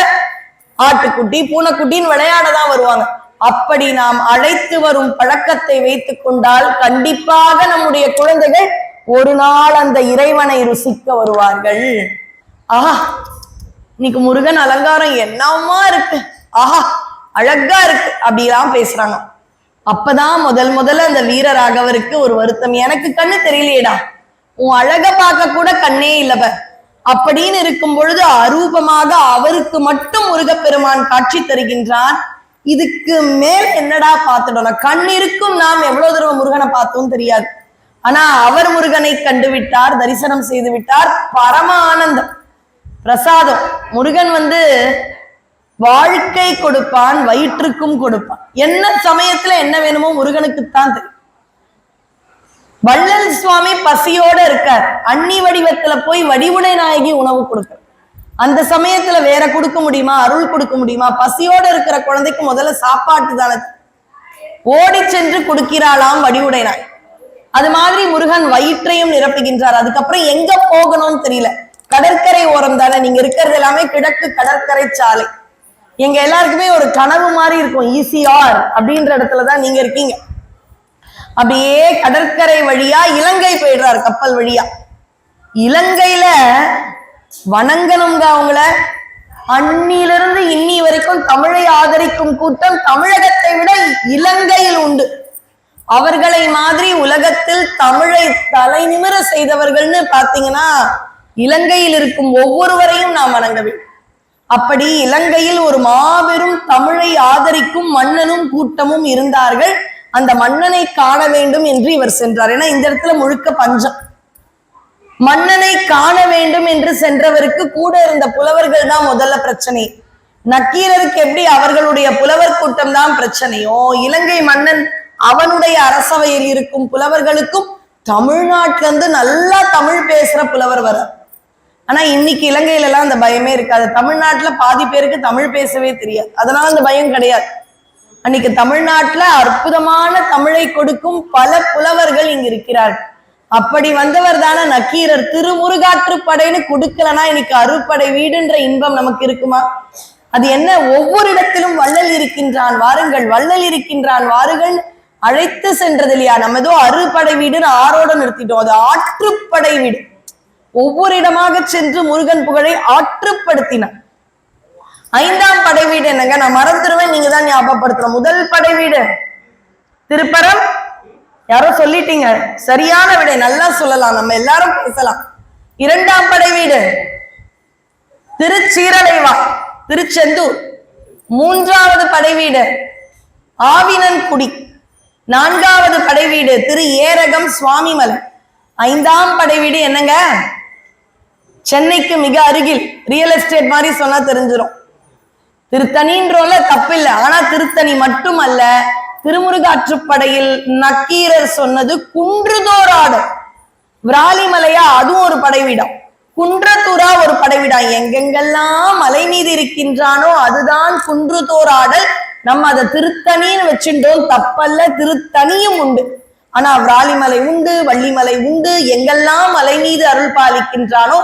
ஆட்டுக்குட்டி பூனைக்குட்டின்னு விளையாடதான் வருவாங்க. அப்படி நாம் அழைத்து வரும் பழக்கத்தை வைத்துக் கொண்டால் கண்டிப்பாக நம்முடைய குழந்தைகள் ஒரு நாள் அந்த இறைவனை ருசிக்க வருவார்கள். ஆஹா, இன்னைக்கு முருகன் அலங்காரம் என்னமா இருக்கு, ஆஹா அழகா இருக்கு அப்படிலாம் பேசுறாங்க. அப்பதான் முதல்ல அந்த வீரராகவருக்கு ஒரு வருத்தம். எனக்கு கண்ணு தெரியலையேடா, உன் அழக பார்க்க கூட கண்ணே இல்லவ அப்படின்னு இருக்கும் பொழுது அரூபமாக அவருக்கு மட்டும் முருகப்பெருமான் காட்சி தருகின்றான். இதுக்கு மேல் என்னடா பார்த்துடணும்? கண் இருக்கும் நாம் எவ்வளவு தூரம் முருகனை பார்த்தோம் தெரியாது. ஆனா அவர் முருகனை கண்டு விட்டார், தரிசனம் செய்து விட்டார். பரம ஆனந்தம். பிரசாதம். முருகன் வந்து வாழ்க்கை கொடுப்பான், வயிற்றுக்கும் கொடுப்பான். என்ன சமயத்துல என்ன வேணுமோ முருகனுக்குத்தான் தெரியும். வள்ளல் சுவாமி பசியோட இருக்கார். அன்னி வடிவத்துல போய் வடிவுடை நாயகி உணவு கொடுக்க. அந்த சமயத்துல வேற கொடுக்க முடியுமா? அருள் கொடுக்க முடியுமா? பசியோட இருக்கிற குழந்தைக்கு முதல்ல சாப்பாட்டு தானே ஓடி சென்று கொடுக்கிறாளாம் வடிவுடை நாய். அது மாதிரி முருகன் வயிற்றையும் நிரப்புகின்றார். அதுக்கப்புறம் எங்க போகணும்னு தெரியல. கடற்கரை ஓரம் தானே நீங்க இருக்கிறது, எல்லாமே கிழக்கு கடற்கரை சாலை. எங்க எல்லாருக்குமே ஒரு கனவு மாதிரி இருக்கும், ஈசிஆர் அப்படின்ற இடத்துலதான் நீங்க இருக்கீங்க. அப்படியே கடற்கரை வழியா இலங்கை போயிடுறாரு, கப்பல் வழியா. இலங்கையில வணங்கணுங்க அவங்கள. அன்னிலிருந்து இன்னி வரைக்கும் தமிழை ஆதரிக்கும் கூட்டம் தமிழகத்தை விட இலங்கையில் உண்டு. அவர்களை மாதிரி உலகத்தில் தமிழை தலை நிமிர செய்தவர்கள்னு பாத்தீங்கன்னா இலங்கையில் இருக்கும் ஒவ்வொருவரையும் நாம் வணங்க வேண்டும். அப்படி இலங்கையில் ஒரு மாபெரும் தமிழை ஆதரிக்கும் மன்னனும் கூட்டமும் இருந்தார்கள். அந்த மன்னனை காண வேண்டும் என்று இவர் சென்றார். ஏன்னா இந்த இடத்துல முழுக்க பஞ்சம். மன்னனை காண வேண்டும் என்று சென்றவருக்கு கூட இருந்த புலவர்கள் தான் முதல்ல பிரச்சனை. நக்கீரருக்கு எப்படி அவர்களுடைய புலவர் கூட்டம் தான் பிரச்சனையோ, இலங்கை மன்னன் அவனுடைய அரசவையில் இருக்கும் புலவர்களுக்கும் தமிழ்நாட்டில இருந்து நல்லா தமிழ் பேசுற புலவர் வர. ஆனா இன்னைக்கு இலங்கையில எல்லாம் அந்த பயமே இருக்காது. தமிழ்நாட்டுல பாதி பேருக்கு தமிழ் பேசவே தெரியாது, அதனால அந்த பயம் கிடையாது. அன்னைக்கு தமிழ்நாட்டுல அற்புதமான தமிழை கொடுக்கும் பல புலவர்கள் இங்க இருக்கிறார்கள். அப்படி வந்தவர் தானே நக்கீரர். திருமுருகாற்றுப்படைன்னு கொடுக்கலன்னா இன்னைக்கு அறுபடை வீடுன்ற இன்பம் நமக்கு இருக்குமா? அது என்ன? ஒவ்வொரு இடத்திலும் வள்ளல் இருக்கின்றான் வாருங்கள், வள்ளல் இருக்கின்றான் வாருங்கள் அழைத்து சென்றது இல்லையா? நம்ம ஏதோ அறுபடை வீடுன்னு ஆரோட நிறுத்திட்டோம். அது ஆற்றுப்படை வீடு. ஒவ்வொரு இடமாக சென்று முருகன் புகழை ஆற்றுப்படுத்தினார். 5ஆம் படை வீடு என்னங்க? நான் மறந்துடுவேன், நீங்க தான் ஞாபகப்படுத்தணும். முதல் படை வீடு திருப்பரம். யாரோ சொல்லிட்டீங்க, சரியான விடை. நல்லா சொல்லலாம், நம்ம எல்லாரும் பேசலாம். 2ஆம் படை வீடு திருச்சீரலைவா, திருச்செந்தூர். 3வது படை வீடு ஆவினன்குடி. 4வது படை வீடு திரு ஏரகம் சுவாமிமலை. 5ஆம் படை வீடு என்னங்க? சென்னைக்கு மிக அருகில். ரியல் எஸ்டேட் மாதிரி சொன்னா தெரிஞ்சிடும். திருத்தணின்றோல தப்பில்லை, ஆனா திருத்தணி மட்டுமல்ல, திருமுருகாற்றுப்படையில் நக்கீரர் சொன்னது குன்றுதோராடு. விராலிமலையா, அதுவும் ஒரு படைவீடம். குன்றத்தூரா ஒரு படைவீடம். எங்கெங்கெல்லாம் மலை மீது இருக்கின்றானோ அதுதான் குன்றுதோராடல். நம்ம அதை திருத்தணின்னு வச்சுட்டோம், தப்பல்ல. திருத்தணியும் உண்டு, ஆனா விராலிமலை உண்டு, வள்ளிமலை உண்டு. எங்கெல்லாம் மலை மீது அருள் பாலிக்கின்றானோ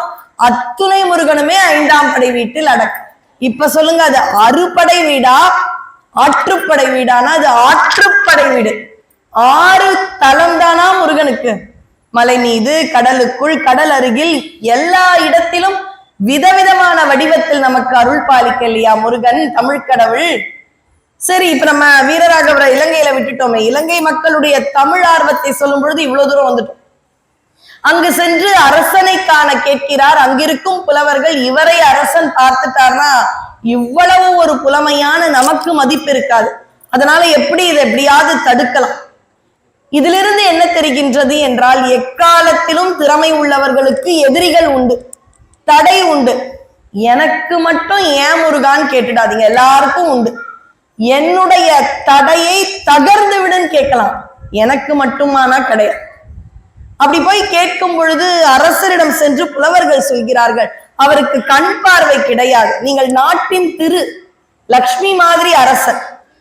அத்துணை முருகனுமே 5ஆம் படை வீட்டில் அடக்கம். இப்ப சொல்லுங்க, அது அறுபடை வீடா ஆற்றுப்படை வீடானா? அது ஆற்றுப்படை வீடு. 6 தலம் தானா முருகனுக்கு? மலை மீது, கடலுக்குள், கடல் அருகில், எல்லா இடத்திலும் விதவிதமான வடிவத்தில் நமக்கு அருள் பாலிக்க இல்லையா முருகன், தமிழ் கடவுள். சரி, இப்ப நம்ம வீரராகவரை இலங்கையில விட்டுட்டோமே. இலங்கை மக்களுடைய தமிழ் ஆர்வத்தை சொல்லும் பொழுது இவ்வளவு தூரம் வந்துட்டோம். அங்கு சென்று அரசனை காண கேட்கிறார். அங்கிருக்கும் புலவர்கள் இவரை அரசன் பார்த்துட்டார்னா இவ்வளவு ஒரு புலமையான நமக்கு மதிப்பு இருக்காது. அதனால எப்படி இதை எப்படியாவது தடுக்கலாம்? இதிலிருந்து என்ன தெரிகின்றது என்றால், எக்காலத்திலும் திறமை உள்ளவர்களுக்கு எதிரிகள் உண்டு, தடை உண்டு. எனக்கு மட்டும் ஏன் முருகான்னு கேட்டுடாதீங்க, எல்லாருக்கும் உண்டு. என்னுடைய தடையை தகர்ந்து விடுன்னு கேட்கலாம், எனக்கு மட்டுமானா கிடையாது. அப்படி போய் கேட்கும் பொழுது அரசரிடம் சென்று புலவர்கள் சொல்கிறார்கள், அவருக்கு கண் பார்வை கிடையாது. நீங்கள் நாட்டின் திரு லக்ஷ்மி மாதிரி அரசர்,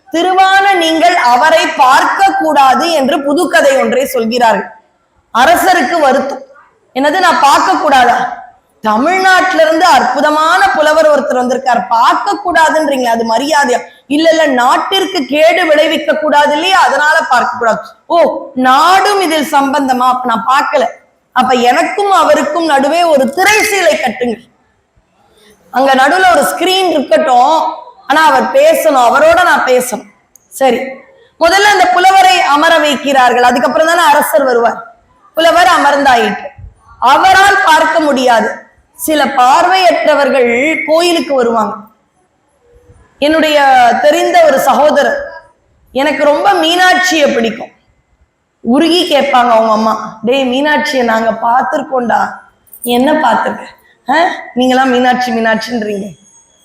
திருவான நீங்கள் அவரை பார்க்க கூடாது என்று புதுக்கதை ஒன்றை சொல்கிறார்கள். அரசருக்கு வருத்தம். என்னது, நான் பார்க்க கூடாதா? தமிழ்நாட்டில இருந்து அற்புதமான புலவர் ஒருத்தர் வந்திருக்கார், பார்க்க கூடாதுன்றீங்களா? அது மரியாதையா? இல்ல, நாட்டிற்கு கேடு விளைவிக்க கூடாது இல்லையா, அதனால பார்க்க கூடாது. ஓ, நாடும் இதில் சம்பந்தமா? நான் பார்க்கல. அப்ப எனக்கும் அவருக்கும் நடுவே ஒரு திரைசீலை கட்டுங்க. அங்க நடுவுல ஒரு ஸ்கிரீன் இருக்கட்டும், ஆனா அவர் பேசணும், அவரோட நான் பேசணும். சரி, முதல்ல அந்த புலவரை அமர வைக்கிறார்கள். அதுக்கப்புறம் தானே அரசர் வருவார். புலவர் அமர்ந்தாயிற்று. அவரால் பார்க்க முடியாது. சில பார்வையற்றவர்கள் கோயிலுக்கு வருவாங்க. என்னுடைய தெரிந்த ஒரு சகோதரர், எனக்கு ரொம்ப மீனாட்சியை பிடிக்கும். உருகி கேட்பாங்க அவங்க அம்மா, டேய் மீனாட்சியை நாங்க பார்த்திருக்கோண்டா. என்ன பார்த்திருக்க? நீங்களாம் மீனாட்சி மீனாட்சின்றீங்க.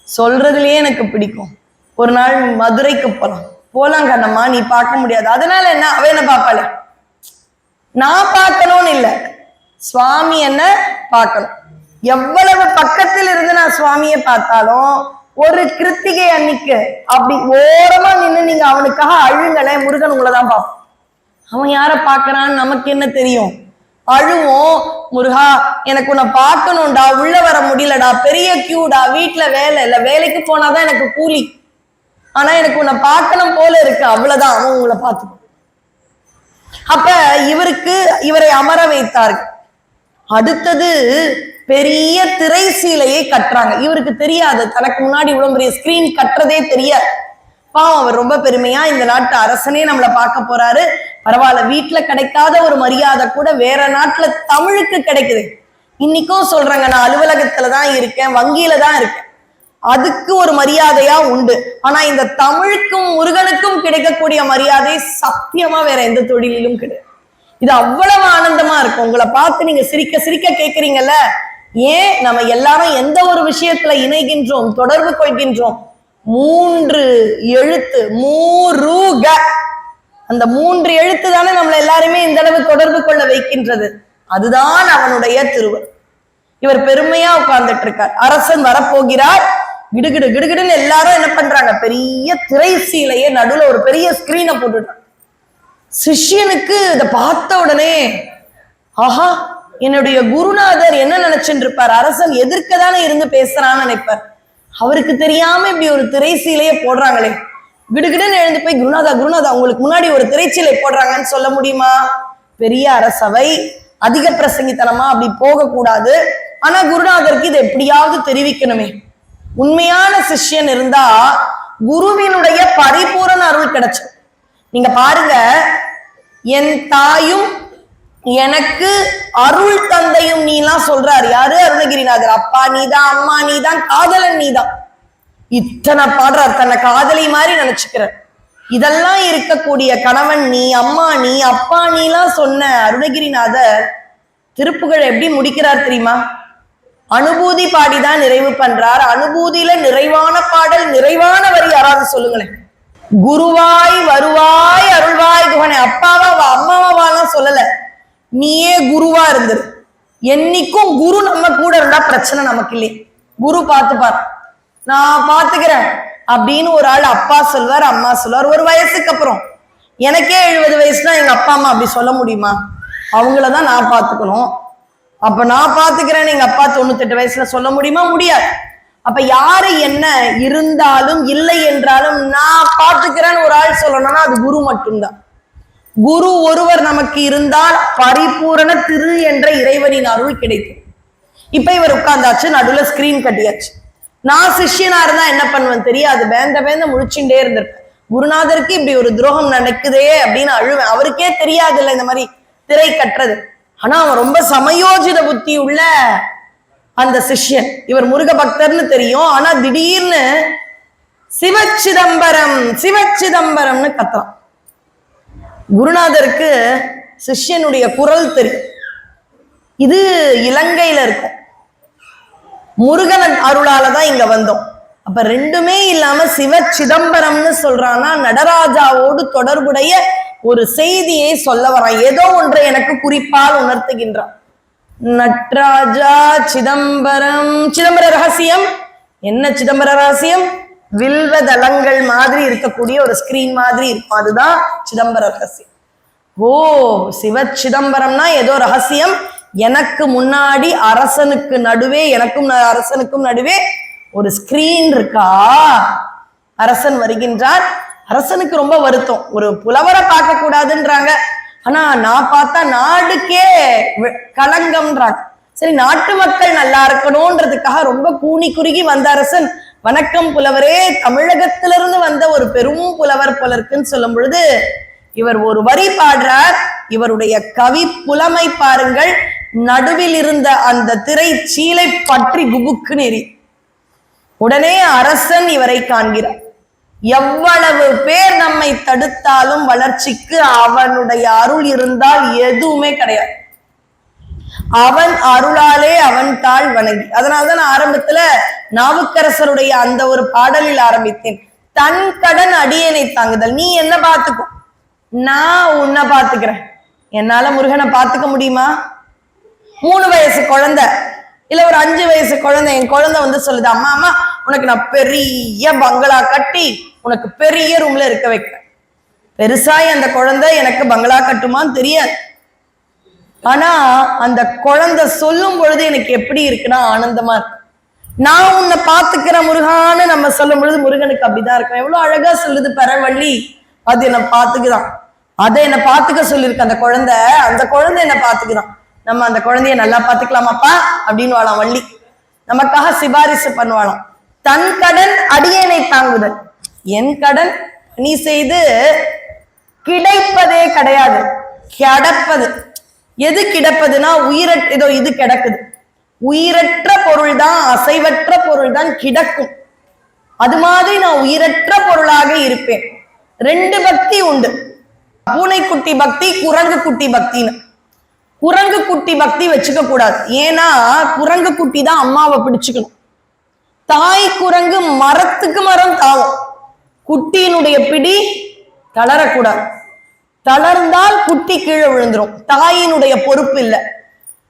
சொல்றதுலயே எனக்கு பிடிக்கும். ஒரு நாள் மதுரைக்கு போலாம் கண்ணம்மா, நீ பார்க்க முடியாது. அதனால என்ன, அவ என்ன பார்ப்பாளே, நான் பார்க்கணும்னு இல்லை, சுவாமி என்ன பார்க்கணும். எவ்வளவு பக்கத்தில் இருந்து நான் சுவாமியை பார்த்தாலும், ஒரு கிருத்திகை அன்னைக்கு அப்படி ஓரமா நின்று நீங்க அவனுக்காக அழுங்களே, முருகன் உங்களை தான் பார்ப்போம். அவன் யார பார்க்கறான்னு நமக்கு என்ன தெரியும்? அழுவோம், முருகா எனக்கு உன்னை பார்க்கணும்டா, உள்ள வர முடியலடா, பெரிய கியூடா, வீட்டுல வேலை இல்ல, வேலைக்கு போனாதான் எனக்கு கூலி, ஆனா எனக்கு உன்னை பார்க்கணும் போல இருக்கு, அவ்வளவுதான். அவன் உங்களை பார்த்துக்கோ. அப்ப இவரை அமர வைத்தார்கள். அடுத்தது பெரிய திரைசீலையை கட்டுறாங்க. இவருக்கு தெரியாது, தனக்கு முன்னாடி இவ்வளவு பெரிய ஸ்கிரீன் கட்டுறதே தெரியாது. பாவம், அவர் ரொம்ப பெருமையா இந்த நாட்டு அரசனே நம்மளை பார்க்க போறாரு, பரவாயில்ல, வீட்டுல கிடைக்காத ஒரு மரியாதை கூட வேற நாட்டுல தமிழுக்கு கிடைக்குது. இன்னைக்கும் சொல்றாங்க, நான் அலுவலகத்துலதான் இருக்கேன், வங்கியில தான் இருக்கேன், அதுக்கு ஒரு மரியாதையா உண்டு. ஆனா இந்த தமிழுக்கும் முருகனுக்கும் கிடைக்கக்கூடிய மரியாதை சத்தியமா வேற எந்த தொழிலிலும் கிடையாது. இது அவ்வளவு ஆனந்தமா இருக்கும். உங்களை பார்த்து நீங்க சிரிக்க சிரிக்க கேட்கிறீங்கல்ல. ஏன் நம்ம எல்லாரும் எந்த ஒரு விஷயத்துல இணைகின்றோம், தொடர்பு கொள்கின்றோம்? 3 எழுத்து, மூருக. அந்த 3 எழுத்து தானே நம்மள எல்லாருமே இந்த அளவு தொடர்பு கொள்ள வைக்கின்றது. அதுதான் அவனுடைய திருவள். இவர் பெருமையா உட்கார்ந்துட்டு இருக்கார். அரசன் வரப்போகிறார். கிடுகிடு கிடுகிடுன்னு எல்லாரும் என்ன பண்றாங்க, பெரிய திரைசீலையை நடுவுல ஒரு பெரிய ஸ்கிரீனை போட்டுட்டாங்க. சிஷ்யனுக்கு இதை பார்த்த உடனே, ஆஹா, என்னுடைய குருநாதர் என்ன நினைச்சுட்டு இருப்பார், அரசன் எதிர்க்கதானே இருந்து பேசுறான்னு நினைப்பார். அவருக்கு தெரியாம இப்படி ஒரு திரைசீலையை போடுறாங்களே. கிடுகிடுன்னு எழுந்து போய், குருநாதா குருநாதா, உங்களுக்கு முன்னாடி ஒரு திரைச்சீலை போடுறாங்கன்னு சொல்ல முடியுமா? பெரிய அரசவை, அதிக பிரசங்கித்தனமா அப்படி போக கூடாது. ஆனா குருநாதருக்கு இதை எப்படியாவது தெரிவிக்கணுமே. உண்மையான சிஷ்யன் இருந்தா குருவினுடைய பரிபூரண அருள் கிடைச்சு. நீங்க பாருங்க, என் தாயும் எனக்கு அருள் தந்தையும் நீலாம் சொல்றாரு யாரு? அருணகிரிநாதர். அப்பா நீதான், அம்மா நீதான், காதலன் நீதான். இத்தனை பாடுறார், தன்னை காதலி மாதிரி நினைச்சுக்கிறார். இதெல்லாம் இருக்கக்கூடிய கணவன் நீ, அம்மா நீ, அப்பா நீலாம் சொன்ன அருணகிரிநாதர் திருப்புகழ் எப்படி முடிக்கிறார் தெரியுமா? அனுபூதி பாடிதான் நிறைவு பண்றார். அனுபூதியில நிறைவான பாடல், நிறைவான வரி யாராவது சொல்லுங்களேன். குருவாய் வருவாய் அருள்வாய் குகனே. அப்பாவா வா அம்மாவா வாலாம் சொல்லல, நீயே குருவா இருந்துரு. என்னைக்கும் குரு நம்ம கூட இருந்தா பிரச்சனை நமக்கு இல்லையே. குரு பார்த்துப்பார், நான் பாத்துக்கிறேன் அப்படின்னு ஒரு ஆள் அப்பா சொல்வார், அம்மா சொல்வார். ஒரு வயசுக்கு அப்புறம், எனக்கே 70 வயசுனா எங்க அப்பா அம்மா அப்படி சொல்ல முடியுமா? அவங்களதான் நான் பாத்துக்கணும். அப்ப நான் பாத்துக்கிறேன்னு எங்க அப்பா 98 வயசுல சொல்ல முடியுமா? முடியாது. அப்ப யாரு என்ன இருந்தாலும் இல்லை என்றாலும் நான் பாத்துக்கிறேன்னு ஒரு ஆள் சொல்லணும்னா அது குரு மட்டும்தான். குரு ஒருவர் நமக்கு இருந்தால் பரிபூரண திரு என்ற இறைவனின் அருள் கிடைக்கும். இப்ப இவர் உட்கார்ந்தாச்சு, நடுவுல ஸ்கிரீன் கட்டியாச்சு. நான் சிஷ்யனா இருந்தா என்ன பண்ணுவேன் தெரியாது, வேந்த முழிச்சுட்டே இருந்திருப்பேன். குருநாதருக்கு இப்படி ஒரு துரோகம் நடக்குதே அப்படின்னு அழுவேன். அவருக்கே தெரியாது இல்லை இந்த மாதிரி திரை கட்டுறது. ஆனா அவன் ரொம்ப சமயோஜித புத்தி உள்ள அந்த சிஷ்யன். இவர் முருக பக்தர்னு தெரியும், ஆனா திடீர்னு சிவச்சிதம்பரம் சிவச்சிதம்பரம்னு கத்துறான். குருநாதருக்கு சிஷ்யனுடைய குரல் தெரியும். இது இலங்கையில இருக்கும், முருகன் அருளாலதான் இங்க வந்தோம். அப்ப ரெண்டுமே இல்லாம சிவ சிதம்பரம்னு சொல்றான்னா நடராஜாவோடு தொடர்புடைய ஒரு செய்தியை சொல்ல வரான். ஏதோ ஒன்றை எனக்கு குறிப்பால் உணர்த்துகின்றான். நட்ராஜா சிதம்பரம். சிதம்பர ரகசியம் என்ன? சிதம்பர ரகசியம் வில்வதளங்கள் மாதிரி இருக்கக்கூடிய ஒரு ஸ்கிரீன் மாதிரி இருக்கும், அதுதான் சிதம்பர ரகசியம். ஓ, சிவ சிதம்பரம்னா ஏதோ ரகசியம். எனக்கு முன்னாடி அரசனுக்கு நடுவே, எனக்கும் அரசனுக்கும் நடுவே ஒரு ஸ்கிரீன் இருக்கா? அரசன் வருகின்றார். அரசனுக்கு ரொம்ப வருத்தம், ஒரு புலவரை பார்க்க கூடாதுன்றாங்க, ஆனா நான் பார்த்தா நாடுக்கே களங்கம்ன்றாங்க. சரி, நாட்டு மக்கள் நல்லா இருக்கணும்ன்றதுக்காக ரொம்ப கூனி குறுகி வந்த அரசன், வணக்கம் புலவரே, தமிழகத்திலிருந்து வந்த ஒரு பெரும் புலவர் புலருக்குன்னு சொல்லும் பொழுது இவர் ஒரு வரி பாடுறார். இவருடைய கவி புலமை பாருங்கள். நடுவில் இருந்த அந்த திரை சீலை பற்றி குபுக்கு நெறி. உடனே அரசன் இவரை காண்கிறார். எவ்வளவு பேர் நம்மை தடுத்தாலும் வளர்ச்சிக்கு அவனுடைய அருள் இருந்தால் எதுவுமே கிடையாது. அவன் அருளாலே அவன் தாழ் வணங்கி. அதனால்தான் நான் ஆரம்பத்துல நாவுக்கரசருடைய அந்த ஒரு பாடலில் ஆரம்பித்தேன். தன் கடன் அடியனை தாங்குதல். நீ என்ன பார்த்துக்கோ, நான் உன்னை பார்த்துக்கிறேன். என்னால முருகனை பார்த்துக்க முடியுமா? 3 வயசு குழந்தை இல்ல ஒரு 5 வயசு குழந்தை, என் குழந்தை வந்து சொல்லுது, அம்மா அம்மா உனக்கு நான் பெரிய பங்களா கட்டி உனக்கு பெரிய ரூம்ல இருக்க வைக்கிறேன். பெருசாய் அந்த குழந்தை எனக்கு பங்களா கட்டுமான்னு தெரியாது. ஆனா அந்த குழந்தை சொல்லும் பொழுது எனக்கு எப்படி இருக்குன்னா ஆனந்தமா இருக்கு. நான் உன்னை பார்த்துக்கிற முருகான்னு நம்ம சொல்லும் பொழுது முருகனுக்கு அப்படிதான் இருக்கும். எவ்வளவு அழகா சொல்லுது பரவள்ளி, அது என்னை பார்த்துக்குதான், அதை என்னை பார்த்துக்க சொல்லியிருக்கு அந்த குழந்தை என்னை பார்த்துக்குதான். நம்ம அந்த குழந்தைய நல்லா பார்த்துக்கலாமாப்பா அப்படின்னு வாழாம் வள்ளி, நமக்காக சிபாரிசு பண்ணுவாளாம். தன் கடன் அடியேனை தாங்குதல். என் கடன் நீ செய்து கிடைப்பதே கிடையாது, கிடப்பது. எது கிடப்பதுன்னா ஏதோ இது கிடக்குது. உயிரற்ற பொருள் தான், அசைவற்ற பொருள் தான் கிடக்கும். அது மாதிரி நான் உயிரற்ற பொருளாக இருப்பேன். 2 பக்தி உண்டு, பூனைக்குட்டி பக்தி, குரங்கு குட்டி பக்தின்னு. குரங்கு குட்டி பக்தி வச்சுக்க கூடாது. ஏன்னா குரங்கு குட்டி தான் அம்மாவை பிடிச்சுக்கணும். தாய் குரங்கு மரத்துக்கு மரம் தாவும், குட்டியினுடைய பிடி தளரக்கூடாது. தளர்ந்தால் குட்டி கீழே விழுந்துரும். தாயினுடைய பொறுப்பு இல்லை.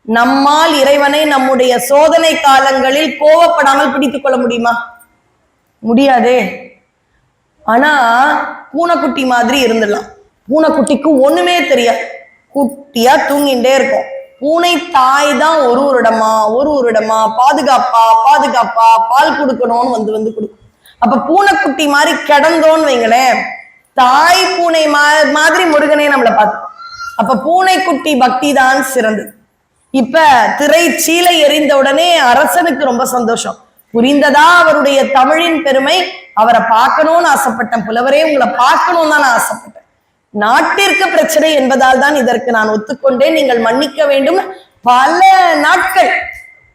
நம்மால் இறைவனை நம்முடைய சோதனை காலங்களில் கோவப்படாமல் பிடித்துக் கொள்ள முடியுமா? முடியாதே. ஆனா பூனைக்குட்டி மாதிரி இருந்துடலாம். பூனைக்குட்டிக்கு ஒண்ணுமே தெரியாது, குட்டியா தூங்கிட்டே இருக்கும். பூனை தாய் தான் ஒரு வருடமா பாதுகாப்பா பால் கொடுக்கணும்னு வந்து கொடுக்கும். அப்ப பூனைக்குட்டி மாதிரி கிடந்தோன்னு வைங்களேன், தாய் பூனை மாதிரி முருகனே நம்மளை பார்த்து. அப்ப பூனைக்குட்டி பக்தி தான் சிறந்தது. இப்ப திரை சீலை எறிந்த உடனே அரசனுக்கு ரொம்ப சந்தோஷம். புரிந்ததா அவருடைய தமிழின் பெருமை? அவரை பார்க்கணும்னு ஆசைப்பட்டேன் புலவரே, உங்களை பார்க்கணும்னு தான் நான் ஆசைப்பட்டேன். நாட்டிற்கு பிரச்சனை என்பதால் தான் இதற்கு நான் ஒத்துக்கொண்டேன், நீங்கள் மன்னிக்க வேண்டும். பல நாட்கள்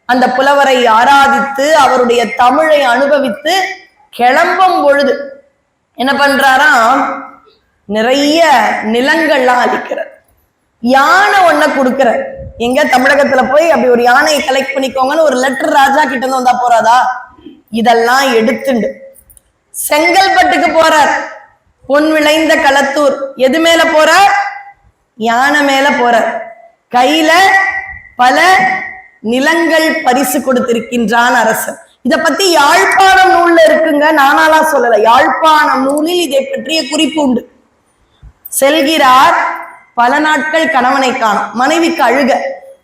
அந்த புலவரை ஆராதித்து அவருடைய தமிழை அனுபவித்து கிளம்பும் பொழுது என்ன பண்றாராம், நிறைய நிலங்கள்லாம் அளிக்கிறார். யானை ஒன்ன கொடுக்கிற, எங்க தமிழகத்துல போய் அப்படி ஒரு யானையை கலெக்ட் பண்ணிக்கோங்கன்னு ஒரு லெட்டர் ராஜா கிட்ட இருந்து வந்தா போறாதா? இதெல்லாம் எடுத்துண்டு செங்கல்பட்டுக்கு போறார். பொன் விளைந்த களத்தூர் எது மேல போறார்? யானை மேல போறார். கையில பல நிலங்கள் பரிசு கொடுத்திருக்கின்றான் அரசன். இத பத்தி யாழ்ப்பாணம் நூல்ல இருக்குங்க, நானாலாம் சொல்லல. யாழ்ப்பாணம் நூலில் இதை பற்றிய குறிப்பு உண்டு. செல்கிறார், பல நாட்கள் கணவனை காணும், மனைவிக்கு அழுக,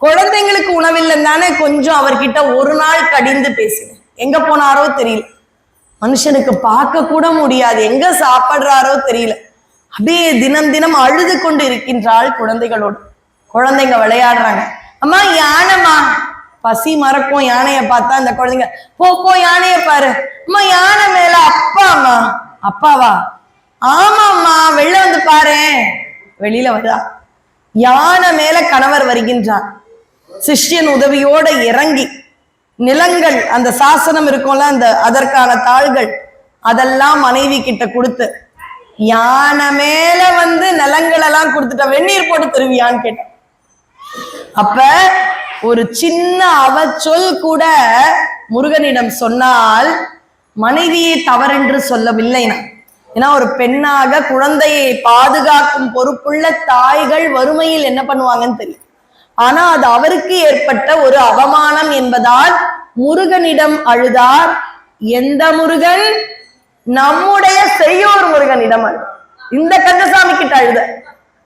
குழந்தைங்களுக்கு உணவில்லைன்னு தானே கொஞ்சம் அவர்கிட்ட ஒரு நாள் கடிந்து பேசினேன். எங்க போனாரோ தெரியல, மனுஷனுக்கு பார்க்க கூட முடியாது, எங்க சாப்பிடுறாரோ தெரியல. அப்படியே தினம் தினம் அழுது கொண்டு இருக்கின்றாள் குழந்தைகளோடு. குழந்தைங்க விளையாடுறாங்க. அம்மா யானைமா, பசி மறக்கும் யானைய பார்த்தா. அந்த குழந்தைங்க போ யானைய பாரு. அம்மா யானை மேல அப்பாமா. அப்பாவா? ஆமாம்மா, வெளில வந்து பாரு. வெளியில வருதா, யானை மேல கணவர் வருகின்றார். சிஷ்யன் உதவியோட இறங்கி நிலங்கள், அந்த சாசனம் இருக்கும்ல, அந்த அதற்கான தாள்கள் அதெல்லாம் மனைவி கிட்ட கொடுத்து, யானை மேல வந்து நிலங்கள் எல்லாம் கொடுத்துட்ட, வெந்நீர் போட்டு தருவியான்னு கேட்ட. அப்ப ஒரு சின்ன அவச்சொல் கூட முருகனிடம் சொன்னால் மனைவியை தவறென்று சொல்லவில்லை நான். ஏன்னா ஒரு பெண்ணாக குழந்தையை பாதுகாக்கும் பொறுப்புள்ள தாய்கள் வறுமையில் என்ன பண்ணுவாங்கன்னு தெரியும். ஆனா அது அவருக்கு ஏற்பட்ட ஒரு அவமானம் என்பதால் முருகனிடம் அழுதார். எந்த முருகன்? நம்முடைய செய்யோர் முருகனிடம் அழுத. இந்த கந்தசாமி கிட்ட அழுத.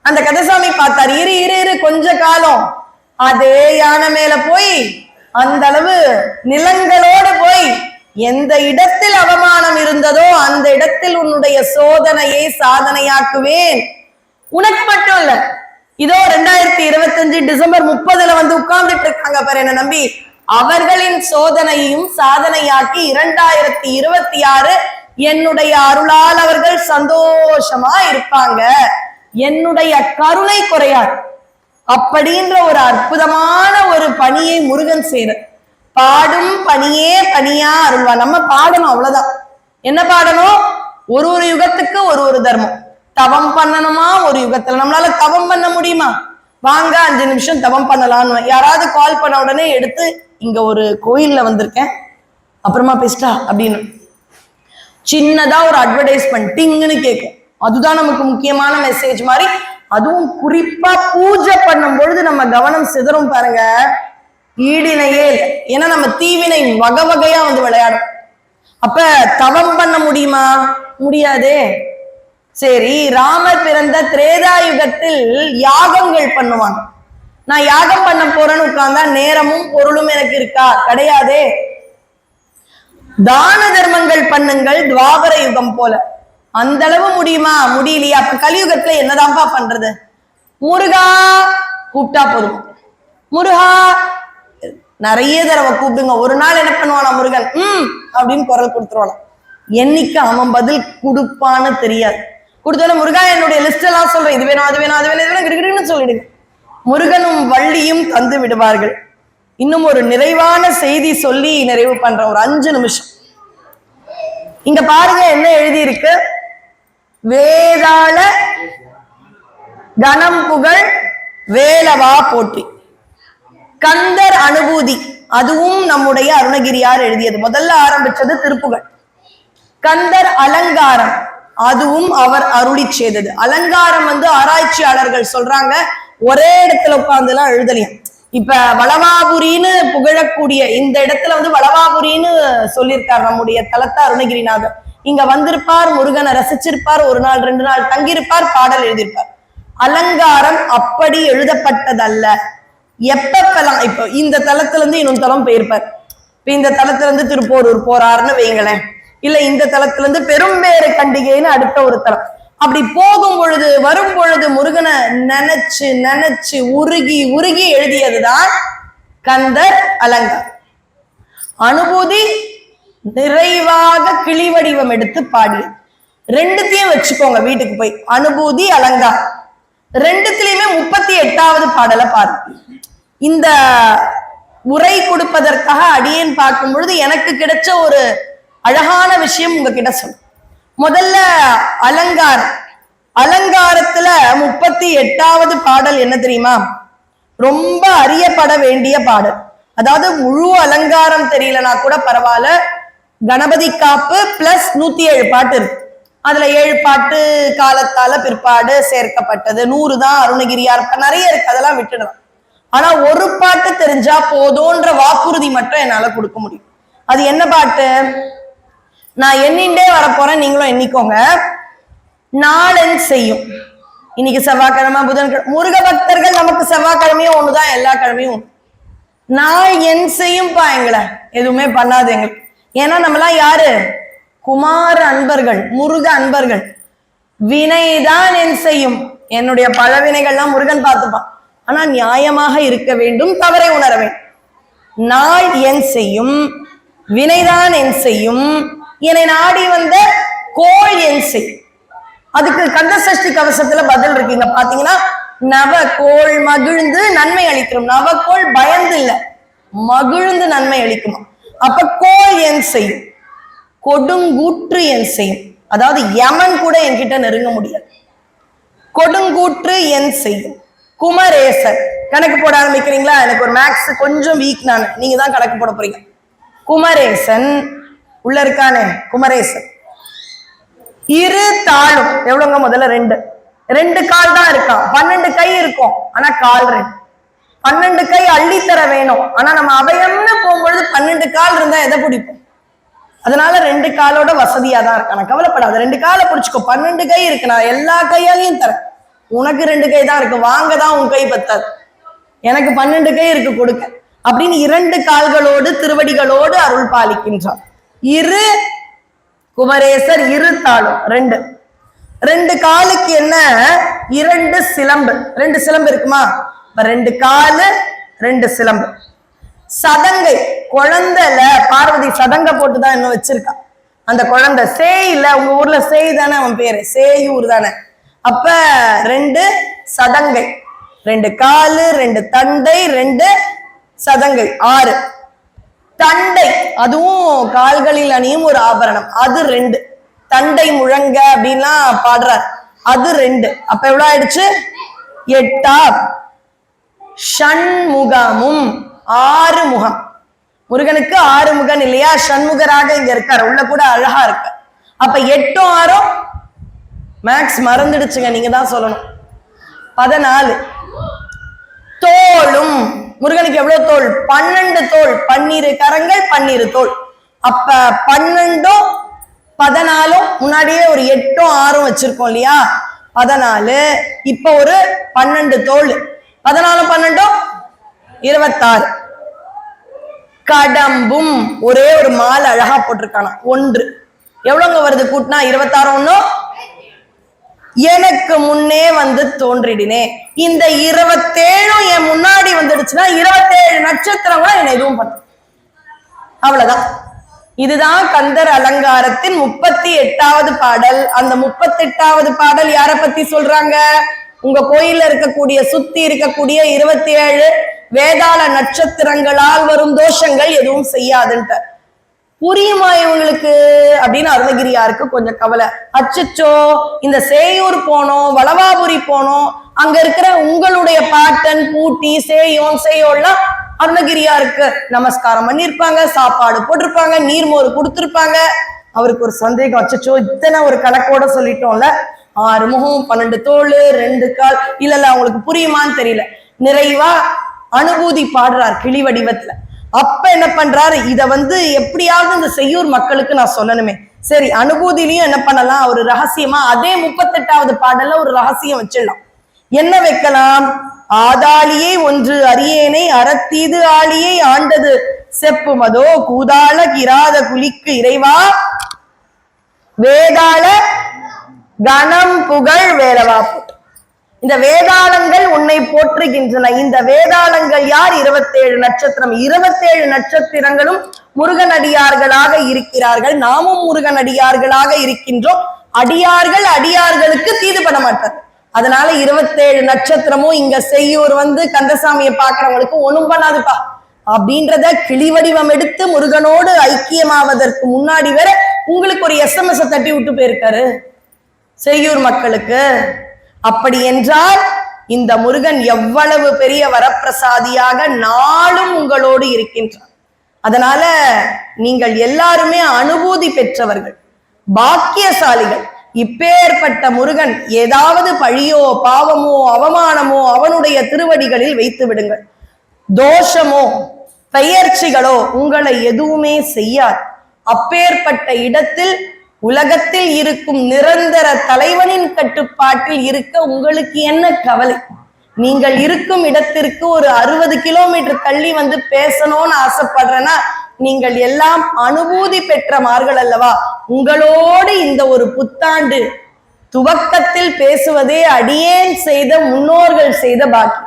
அந்த கந்தசாமி பார்த்தார், இரு இரு இரு கொஞ்ச காலம் அதே யானை மேல போய் அந்த அளவு நிலங்களோடு போய் எந்த இடத்தில் அவமானம் இருந்ததோ அந்த இடத்தில் உன்னுடைய சோதனையை சாதனையாக்குவேன். உனக்கு மட்டும் இல்ல, இதோ 2025 டிசம்பர் 30 வந்து உட்கார்ந்துட்டு இருக்காங்க பாரு என்ன நம்பி, அவர்களின் சோதனையும் சாதனையாக்கி 2026 என்னுடைய அருளால் அவர்கள் சந்தோஷமா இருப்பாங்க. என்னுடைய கருணை குறையாது. அப்படின்ற ஒரு அற்புதமான ஒரு பணியை முருகன் செய்யற. பாடும் பணியே பணியா அருள்வா. நம்ம பாடணும், அவ்வளவுதான். என்ன பாடணும்? ஒரு யுகத்துக்கு ஒரு தர்மம். தவம் பண்ணணுமா? ஒரு யுகத்துல நம்மளால தவம் பண்ண முடியுமா? வாங்க 5 நிமிஷம் தவம் பண்ணலான்னு யாராவது கால் பண்ண உடனே எடுத்து, இங்க ஒரு கோயில்ல வந்திருக்கேன், அப்புறமா பேசிட்டா அப்படின்னு சின்னதா ஒரு அட்வர்டைஸ்மெண்ட் டிங்னு கேட்கும். அதுதான் நமக்கு முக்கியமான மெசேஜ் மாதிரி. அதுவும் குறிப்பா பூஜை பண்ணும் பொழுது நம்ம கவனம் சிதறும் பாருங்க, ஈடினையே இல்லை. ஏன்னா நம்ம தீவினை வகை வகையா வந்து விளையாடும். அப்ப தவம் பண்ண முடியுமா? முடியாதே. சரி, ராமர் பிறந்த திரேதா யுகத்தில் யாகங்கள் பண்ணுவாங்க. நான் யாகம் பண்ண போறேன்னு உட்கார்ந்தா நேரமும் பொருளும் எனக்கு இருக்கா? கிடையாதே. தான தர்மங்கள் பண்ணுங்கள் துவாபர யுகம் போல. அந்த அளவு முடியுமா? முடியலையா? அப்ப கலியுகத்துல என்னதான்ப்பா பண்றது? முருகா கூப்பிட்டா போதும். முருகா நிறைய தடவை கூப்பிடுங்க. ஒரு நாள் என்ன பண்ணுவானா முருகன்? அப்படின்னு குரல் கொடுத்துருவானா. என்னைக்கு அவன் பதில் கொடுப்பான்னு தெரியாது. கொடுத்தோட முருகா என்னுடைய லிஸ்ட் எல்லாம் சொல்றேன், இது வேணும் அது வேணும் அது வேணும் இது வேணும் கிடுகிடுன்னு சொல்லிடுங்க. முருகனும் வள்ளியும் தந்து விடுவார்கள். இன்னும் ஒரு நிறைவான செய்தி சொல்லி நிறைவு பண்ற, ஒரு 5 நிமிஷம். இங்க பாருங்க என்ன எழுதி இருக்கு. வேதாள கணம் புகழ் வேலவா போற்றி. கந்தர் அனுபூதி, அதுவும் நம்முடைய அருணகிரியார் எழுதியது. முதல்ல ஆரம்பிச்சது திருப்புகழ். கந்தர் அலங்காரம், அதுவும் அவர் அருளி செய்தது. அலங்காரம் வந்து ஆராய்ச்சியாளர்கள் சொல்றாங்க ஒரே இடத்துல உட்கார்ந்து எல்லாம் எழுதலையும். இப்ப வளவாபுரின்னு புகழக்கூடிய இந்த இடத்துல வந்து வளவாபுரின்னு சொல்லியிருக்கார் நம்முடைய தலத்த அருணகிரிநாதர். இங்க வந்திருப்பார், முருகனை ரசிச்சிருப்பார், 1 நாள் 2 நாள் தங்கியிருப்பார், பாடல் எழுதியிருப்பார். அலங்காரம் அப்படி எழுதப்பட்டதல்ல. எப்பப்பெல்லாம் இப்போ இந்த தலத்துல இருந்து இன்னொரு தலம் போயிருப்பார். இப்ப இந்த தலத்துல இருந்து திருப்போரூர் போறாருன்னு வைங்களேன், இல்ல இந்த தலத்துல இருந்து பெரும்பேறு கண்டிகைன்னு அடுத்த ஒரு தலம். அப்படி போகும் பொழுது வரும் பொழுது முருகனை நினைச்சு நினைச்சு உருகி உருகி எழுதியதுதான் கந்தர் அலங்காரம். அனுபூதி நிறைவாக கிளி வடிவம் எடுத்து பாடிய. ரெண்டுத்தையும் வச்சுக்கோங்க வீட்டுக்கு போய். அனுபூதி அலங்கார் ரெண்டுத்திலயுமே 38வது பாடலை பாருங்க. இந்த உரை கொடுப்பதற்காக அடியேன் பார்க்கும் பொழுது எனக்கு கிடைச்ச ஒரு அழகான விஷயம் உங்ககிட்ட சொல்ல. முதல்ல அலங்காரம். அலங்காரத்துல 38வது பாடல் என்ன தெரியுமா? ரொம்ப அறியப்பட வேண்டிய பாடல். அதாவது முழு அலங்காரம் தெரியலனா கூட பரவாயில்ல, கணபதி காப்பு பிளஸ் 107 பாட்டு இருக்கு. அதுல 7 பாட்டு காலத்தால பிற்பாடு சேர்க்கப்பட்டது, 100 தான் அருணகிரியார், நிறைய இருக்கு, அதெல்லாம் விட்டுடலாம். ஆனா ஒரு பாட்டு தெரிஞ்சா போதும்ன்ற வாக்குறுதி மட்டும் என்னால கொடுக்க முடியும். அது என்ன பாட்டு? நான் எண்ணிண்டே வரப்போறேன், நீங்களும் எண்ணிக்கோங்க. நாளென் செய்யும். இன்னைக்கு செவ்வாய்க்கிழமை, புதன்கிழமை. முருக பக்தர்கள் நமக்கு செவ்வாய்க்கிழமையும் ஒண்ணுதான், எல்லா கிழமையும். நாள் என் செய்யும்பா எங்களை எதுவுமே பண்ணாது எங்களுக்கு. ஏன்னா நம்மளாம் யாரு? குமார அன்பர்கள், முருக அன்பர்கள். வினைதான் என் செய்யும். என்னுடைய பல வினைகள்லாம் முருகன் பார்த்துப்பான். ஆனா நியாயமாக இருக்க வேண்டும், தவறை உணர வேண்டும். நாள் என் செய்யும், வினைதான் என் செய்யும், என்னை நாடி வந்த கோள் என் செய்யும். அதுக்கு கந்தசஷ்டி கவசத்துல பதில் இருக்குங்க. பாத்தீங்கன்னா, நவ கோள் மகிழ்ந்து நன்மை அளிக்கிறோம். நவக்கோள் பயந்து இல்ல, மகிழ்ந்து நன்மை அளிக்குமா. அப்ப கோள் என் செய்யும், கொடுங்கூற்று என் செய்யும். அதாவது யமன் கூட என்கிட்ட நெருங்க முடியாது. கொடுங்கூற்று என் செய்யும். குமரேசன். கணக்கு போட ஆரம்பிக்கிறீங்களா? எனக்கு ஒரு மேக்ஸ் கொஞ்சம் வீக், நான் நீங்க தான் கணக்கு போட போறீங்க. குமரேசன் உள்ள இருக்கானே, குமரேசன். இரு தாளும் எவ்வளவுங்க? முதல்ல 2 கால் தான் இருக்கான். 12 கை இருக்கும், ஆனா கால் 2. 12 கை அள்ளித்தர வேணும், ஆனா நம்ம அபயம்னு போகும்பொழுது 12 கால் இருந்தா எதை பிடிப்போம்? அதனால 2 காலோட வசதியா தான் இருக்கான. கவலைப்படாத, 2 காலை பிடிச்சுக்கோ. 12 கை இருக்கு, நான் எல்லா கையாலையும் தரேன். உனக்கு 2 கை தான் இருக்கு, வாங்க தான் உன் கை பத்தாது. எனக்கு 12 கை இருக்கு கொடுக்க அப்படின்னு 2 கால்களோடு திருவடிகளோடு அருள் பாலிக்கின்றார். இரு குமரேசர், இரு தாளும் 2 காலுக்கு என்ன? 2 சிலம்பு. 2 சிலம்பு இருக்குமா? 2 காலு 2 சிலம்பு. சதங்கை. குழந்தைல பார்வதி சதங்க போட்டுதான் இன்னும் வச்சிருக்கா. அந்த குழந்தை சேயில, உங்க ஊர்ல சேய் தானே அவன் பேரு, சேயூர் தானே. அப்ப 2 சதங்கை, 2 காலு 2 தண்டை 2 சதங்கை 6. தண்டை, அதுவும் கால்களில் அணியும் ஒரு ஆபரணம், அது 2. தண்டை முழங்க அப்படின்லாம் பாடுறார், அது 2. அப்ப எவ்வளவு ஆயிடுச்சு? 8. ஷண்முகமும் 6 முகம். முருகனுக்கு 6 முகம் இல்லையா? ஷண்முகராக இங்க இருக்காரு, உள்ள கூட அழகா இருக்கு. அப்ப 8ம் 6ம் மேக்ஸ் மறந்துடுச்சுங்க, நீங்க தான் சொல்லணும். 14. தோளும். முருகனுக்கு எவ்வளவு தோல்? 12 தோல். 12 கரங்கள் 12 தோல். அப்ப 12ம் 14ம் முன்னாடியே ஒரு 8ம் 6ம் வச்சிருக்கோம் இல்லையா? 14. இப்ப ஒரு 12 தோல். 14ம் 12ம் 26. கடம்பும். ஒரே ஒரு மாலை அழகா போட்டிருக்கானா, 1. எவ்வளவுங்க வருது கூட்டினா? 26. 1 எனக்கு முன்னே வந்து தோன்றிடினே. இந்த 27ம் என் முன்னாடி வந்துடுச்சுன்னா 27 நட்சத்திரங்களா என்ன எதுவும் பண்ண. அவ்வளவுதான். இதுதான் கந்தர் அலங்காரத்தின் 38வது பாடல். அந்த 38வது பாடல் யார பத்தி சொல்றாங்க? உங்க கோயில்ல இருக்கக்கூடிய, சுத்தி இருக்கக்கூடிய 27 வேதாள நட்சத்திரங்களால் வரும் தோஷங்கள் எதுவும் செய்யாதுன்ட்டு. புரியுமா இவங்களுக்கு அப்படின்னு அருணகிரியாருக்கு கொஞ்சம் கவலை. அச்சச்சோ, இந்த சேயூர் போனோம், வளவாபுரி போனோம், அங்க இருக்கிற உங்களுடைய பாட்டன் பூட்டி சேயோன் சேயோல்லாம் அருணகிரியாருக்கு நமஸ்காரம் பண்ணிருப்பாங்க, சாப்பாடு போட்டிருப்பாங்க, நீர்மோர் கொடுத்திருப்பாங்க. அவருக்கு ஒரு சந்தேகம், அச்சச்சோ இத்தனை ஒரு கணக்கோட சொல்லிட்டோம்ல, 6 முகம் 12 தோல் 2 கால், இல்ல அவங்களுக்கு புரியுமான்னு தெரியல. நிறைவா அனுபூதி பாடுறார் கிளி வடிவத்துல. அப்ப என்ன பண்றாரு? இத எப்படியாவது இந்த செய்யூர் மக்களுக்கு நான் சொல்லணுமே. சரி, அனுபூதியிலையும் என்ன பண்ணலாம்? ஒரு ரகசியமா அதே 38வது பாடல்ல ஒரு ரகசியம் வச்சிடலாம். என்ன வைக்கலாம்? ஆதாளியை ஒன்று அரியேனை அறத்தீது ஆளியை ஆண்டது செப்புமதோ கூதாள கிராத குலிக்கு இறைவா வேதாள கணம் புகழ் வேலவா. இந்த வேதாளங்கள் உன்னை போற்றுகின்றன. இந்த வேதாளங்கள் யார்? 27 நட்சத்திரம். 27 நட்சத்திரங்களும் முருகன் அடியார்களாக இருக்கிறார்கள். நாமும் முருகன் அடியார்களாக இருக்கின்றோம். அடியார்கள் அடியார்களுக்கு தீது பண்ண மாட்டார். அதனால 27 நட்சத்திரமும் இங்க செய்யூர் வந்து கந்தசாமியை பாக்குறவங்களுக்கு ஒண்ணும் பண்ணாதுப்பா அப்படின்றத கிளிவடிவம் எடுத்து முருகனோடு ஐக்கியமாவதற்கு முன்னாடி வேற உங்களுக்கு ஒரு SMS தட்டி விட்டு போயிருக்காரு செய்யூர் மக்களுக்கு. அப்படி என்றால் இந்த முருகன் எவ்வளவு பெரிய வரப்பிரசாதியாக நாளும் உங்களோடு இருக்கின்றார். அதனால நீங்கள் எல்லாருமே அனுபூதி பெற்றவர்கள், பாக்கியசாலிகள். இப்பேற்பட்ட முருகன் ஏதாவது பழியோ பாவமோ அவமானமோ அவனுடைய திருவடிகளில் வைத்து விடுங்கள். தோஷமோ பெயர்ச்சிகளோ உங்களை எதுவுமே செய்யாது. அப்பேற்பட்ட இடத்தில் உலகத்தில் இருக்கும் நிரந்தர தலைவனின் கட்டுப்பாட்டில் இருக்க உங்களுக்கு என்ன கவலை? நீங்கள் இருக்கும் இடத்திற்கு ஒரு 60 கிலோமீட்டர் தள்ளி வந்து பேசணும்னு ஆசைப்படுறேன்னா நீங்கள் எல்லாம் அனுபூதி பெற்றமார்கள் அல்லவா? உங்களோடு இந்த ஒரு புத்தாண்டு துவக்கத்தில் பேசுவதே அடியேன் செய்த முன்னோர்கள் செய்த பாக்கி.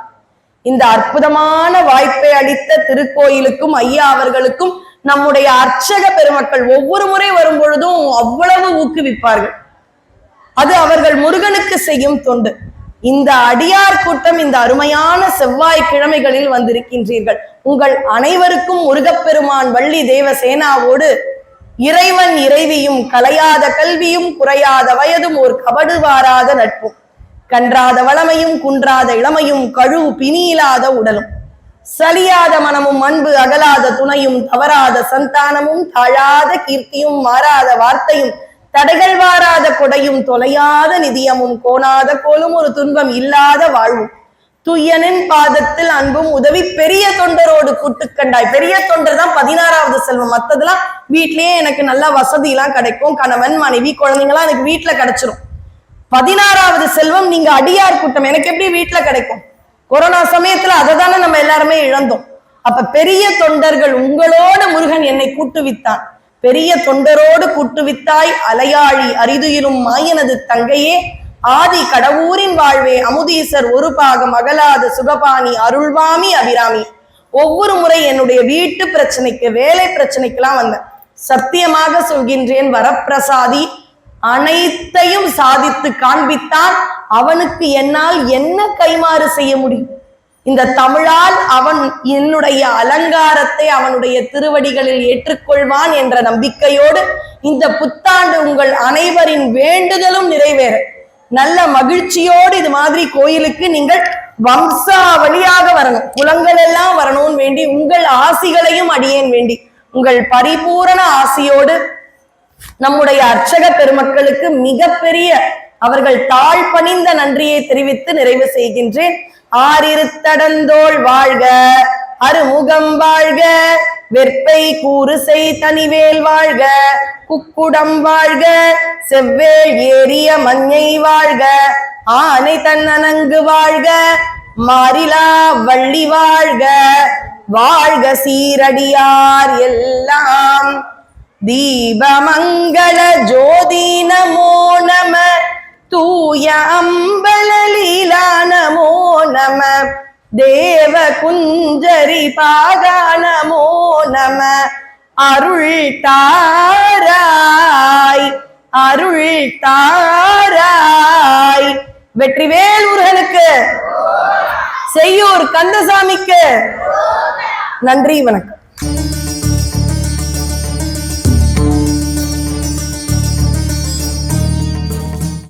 இந்த அற்புதமான வாய்ப்பை அளித்த திருக்கோயிலுக்கும் ஐயா அவர்களுக்கும் நம்முடைய அர்ச்சக பெருமக்கள் ஒவ்வொரு முறை வரும் பொழுதும் அவ்வளவு ஊக்குவிப்பார்கள். அது அவர்கள் முருகனுக்கு செய்யும் தொண்டு. இந்த அடியார் கூட்டம் இந்த அருமையான செவ்வாய்க்கிழமைகளில் வந்திருக்கின்றீர்கள். உங்கள் அனைவருக்கும் முருகப்பெருமான் வள்ளி தேவசேனாவோடு இறைவன் இறைவியும் கலையாத கல்வியும் குறையாத வயதும் ஒரு கபடு வாராத நட்பும் கன்றாத வளமையும் குன்றாத இளமையும் கழு பிணியில்லாத உடலும் சலியாத மனமும் அன்பு அகலாத துணையும் தவறாத சந்தானமும் தாழாத கீர்த்தியும் மாறாத வார்த்தையும் தடைகள் வாராத கொடையும் தொலையாத நிதியமும் கோணாத கோலும் ஒரு துன்பம் இல்லாத வாழ்வும் துய்யனின் பாதத்தில் அன்பும் உதவி பெரிய தொண்டரோடு கூட்டுக்கண்டாய். பெரிய தொண்டர் தான் 16வது செல்வம். மத்ததெல்லாம் வீட்லயே எனக்கு நல்ல வசதி எல்லாம் கிடைக்கும், கணவன் மனைவி குழந்தைங்களாம் எனக்கு வீட்டுல கிடைச்சிரும். 16வது செல்வம் நீங்க அடியார் கூட்டம் எனக்கு எப்படி வீட்டுல கிடைக்கும்? கொரோனா சமயத்துல அதை தானே நம்ம எல்லாருமே இழந்தோம். அப்ப பெரிய தொண்டர்கள் உங்களோட முருகன் என்னை கூட்டுவித்தான். பெரிய தொண்டரோடு கூட்டுவித்தாய் அலையாழி அரிதுயிலும் மாயனது தங்கையே ஆதி கடவுரின் வாழ்வே அமுதீசர் ஒரு பாகம் அகலாத சுகபாணி அருள்வாமி அபிராமி. ஒவ்வொரு முறை என்னுடைய வீட்டு பிரச்சனைக்கு வேலை பிரச்சனைக்கெல்லாம் வந்தேன். சத்தியமாக சொல்கின்றேன், வரப்பிரசாதி அனைத்தையும் சாதித்து காண்பித்தான். அவனுக்கு என்னால் என்ன கைமாறு செய்ய முடியும்? இந்த தமிழால் அவன் என்னுடைய அலங்காரத்தை அவனுடைய திருவடிகளில் ஏற்றுக்கொள்வான் என்ற நம்பிக்கையோடு இந்த புத்தாண்டு உங்கள் அனைவரின் வேண்டுதலும் நிறைவேற நல்ல மகிழ்ச்சியோடு இது மாதிரி கோயிலுக்கு நீங்கள் வம்சாவளியாக வரணும், குலங்கள் எல்லாம் வரணும்னு வேண்டி உங்கள் ஆசிகளையும் அடியேன் வேண்டி உங்கள் பரிபூரண ஆசியோடு நம்முடைய அர்ச்சக பெருமக்களுக்கு மிகப்பெரிய அவர்கள் தாழ் பணிந்த நன்றியை தெரிவித்து நிறைவு செய்கின்றேன். ஆறிருத்தடந்தோள் வாழ்க, அருமுகம் வாழ்க, வெற்பை கூறுசை தனிவேல் வாழ்க, குக்குடம் வாழ்க, செவ்வேல் ஏறிய மஞ்சை வாழ்க, ஆனை தன்னனங்கு வாழ்க, மாறிலா வள்ளி வாழ்க, வாழ்க சீரடியார் எல்லாம். தீபமங்கள ஜோதி நமோ நம, தூய அம்பலலீலா நமோ நம, தேவ குஞ்சரி பாகா நமோ நம. அருள் தாராய் அருள் தாராய். வெற்றிவேல் முருகனுக்கு, செய்யூர் கந்தசாமிக்கு நன்றி, வணக்கம்.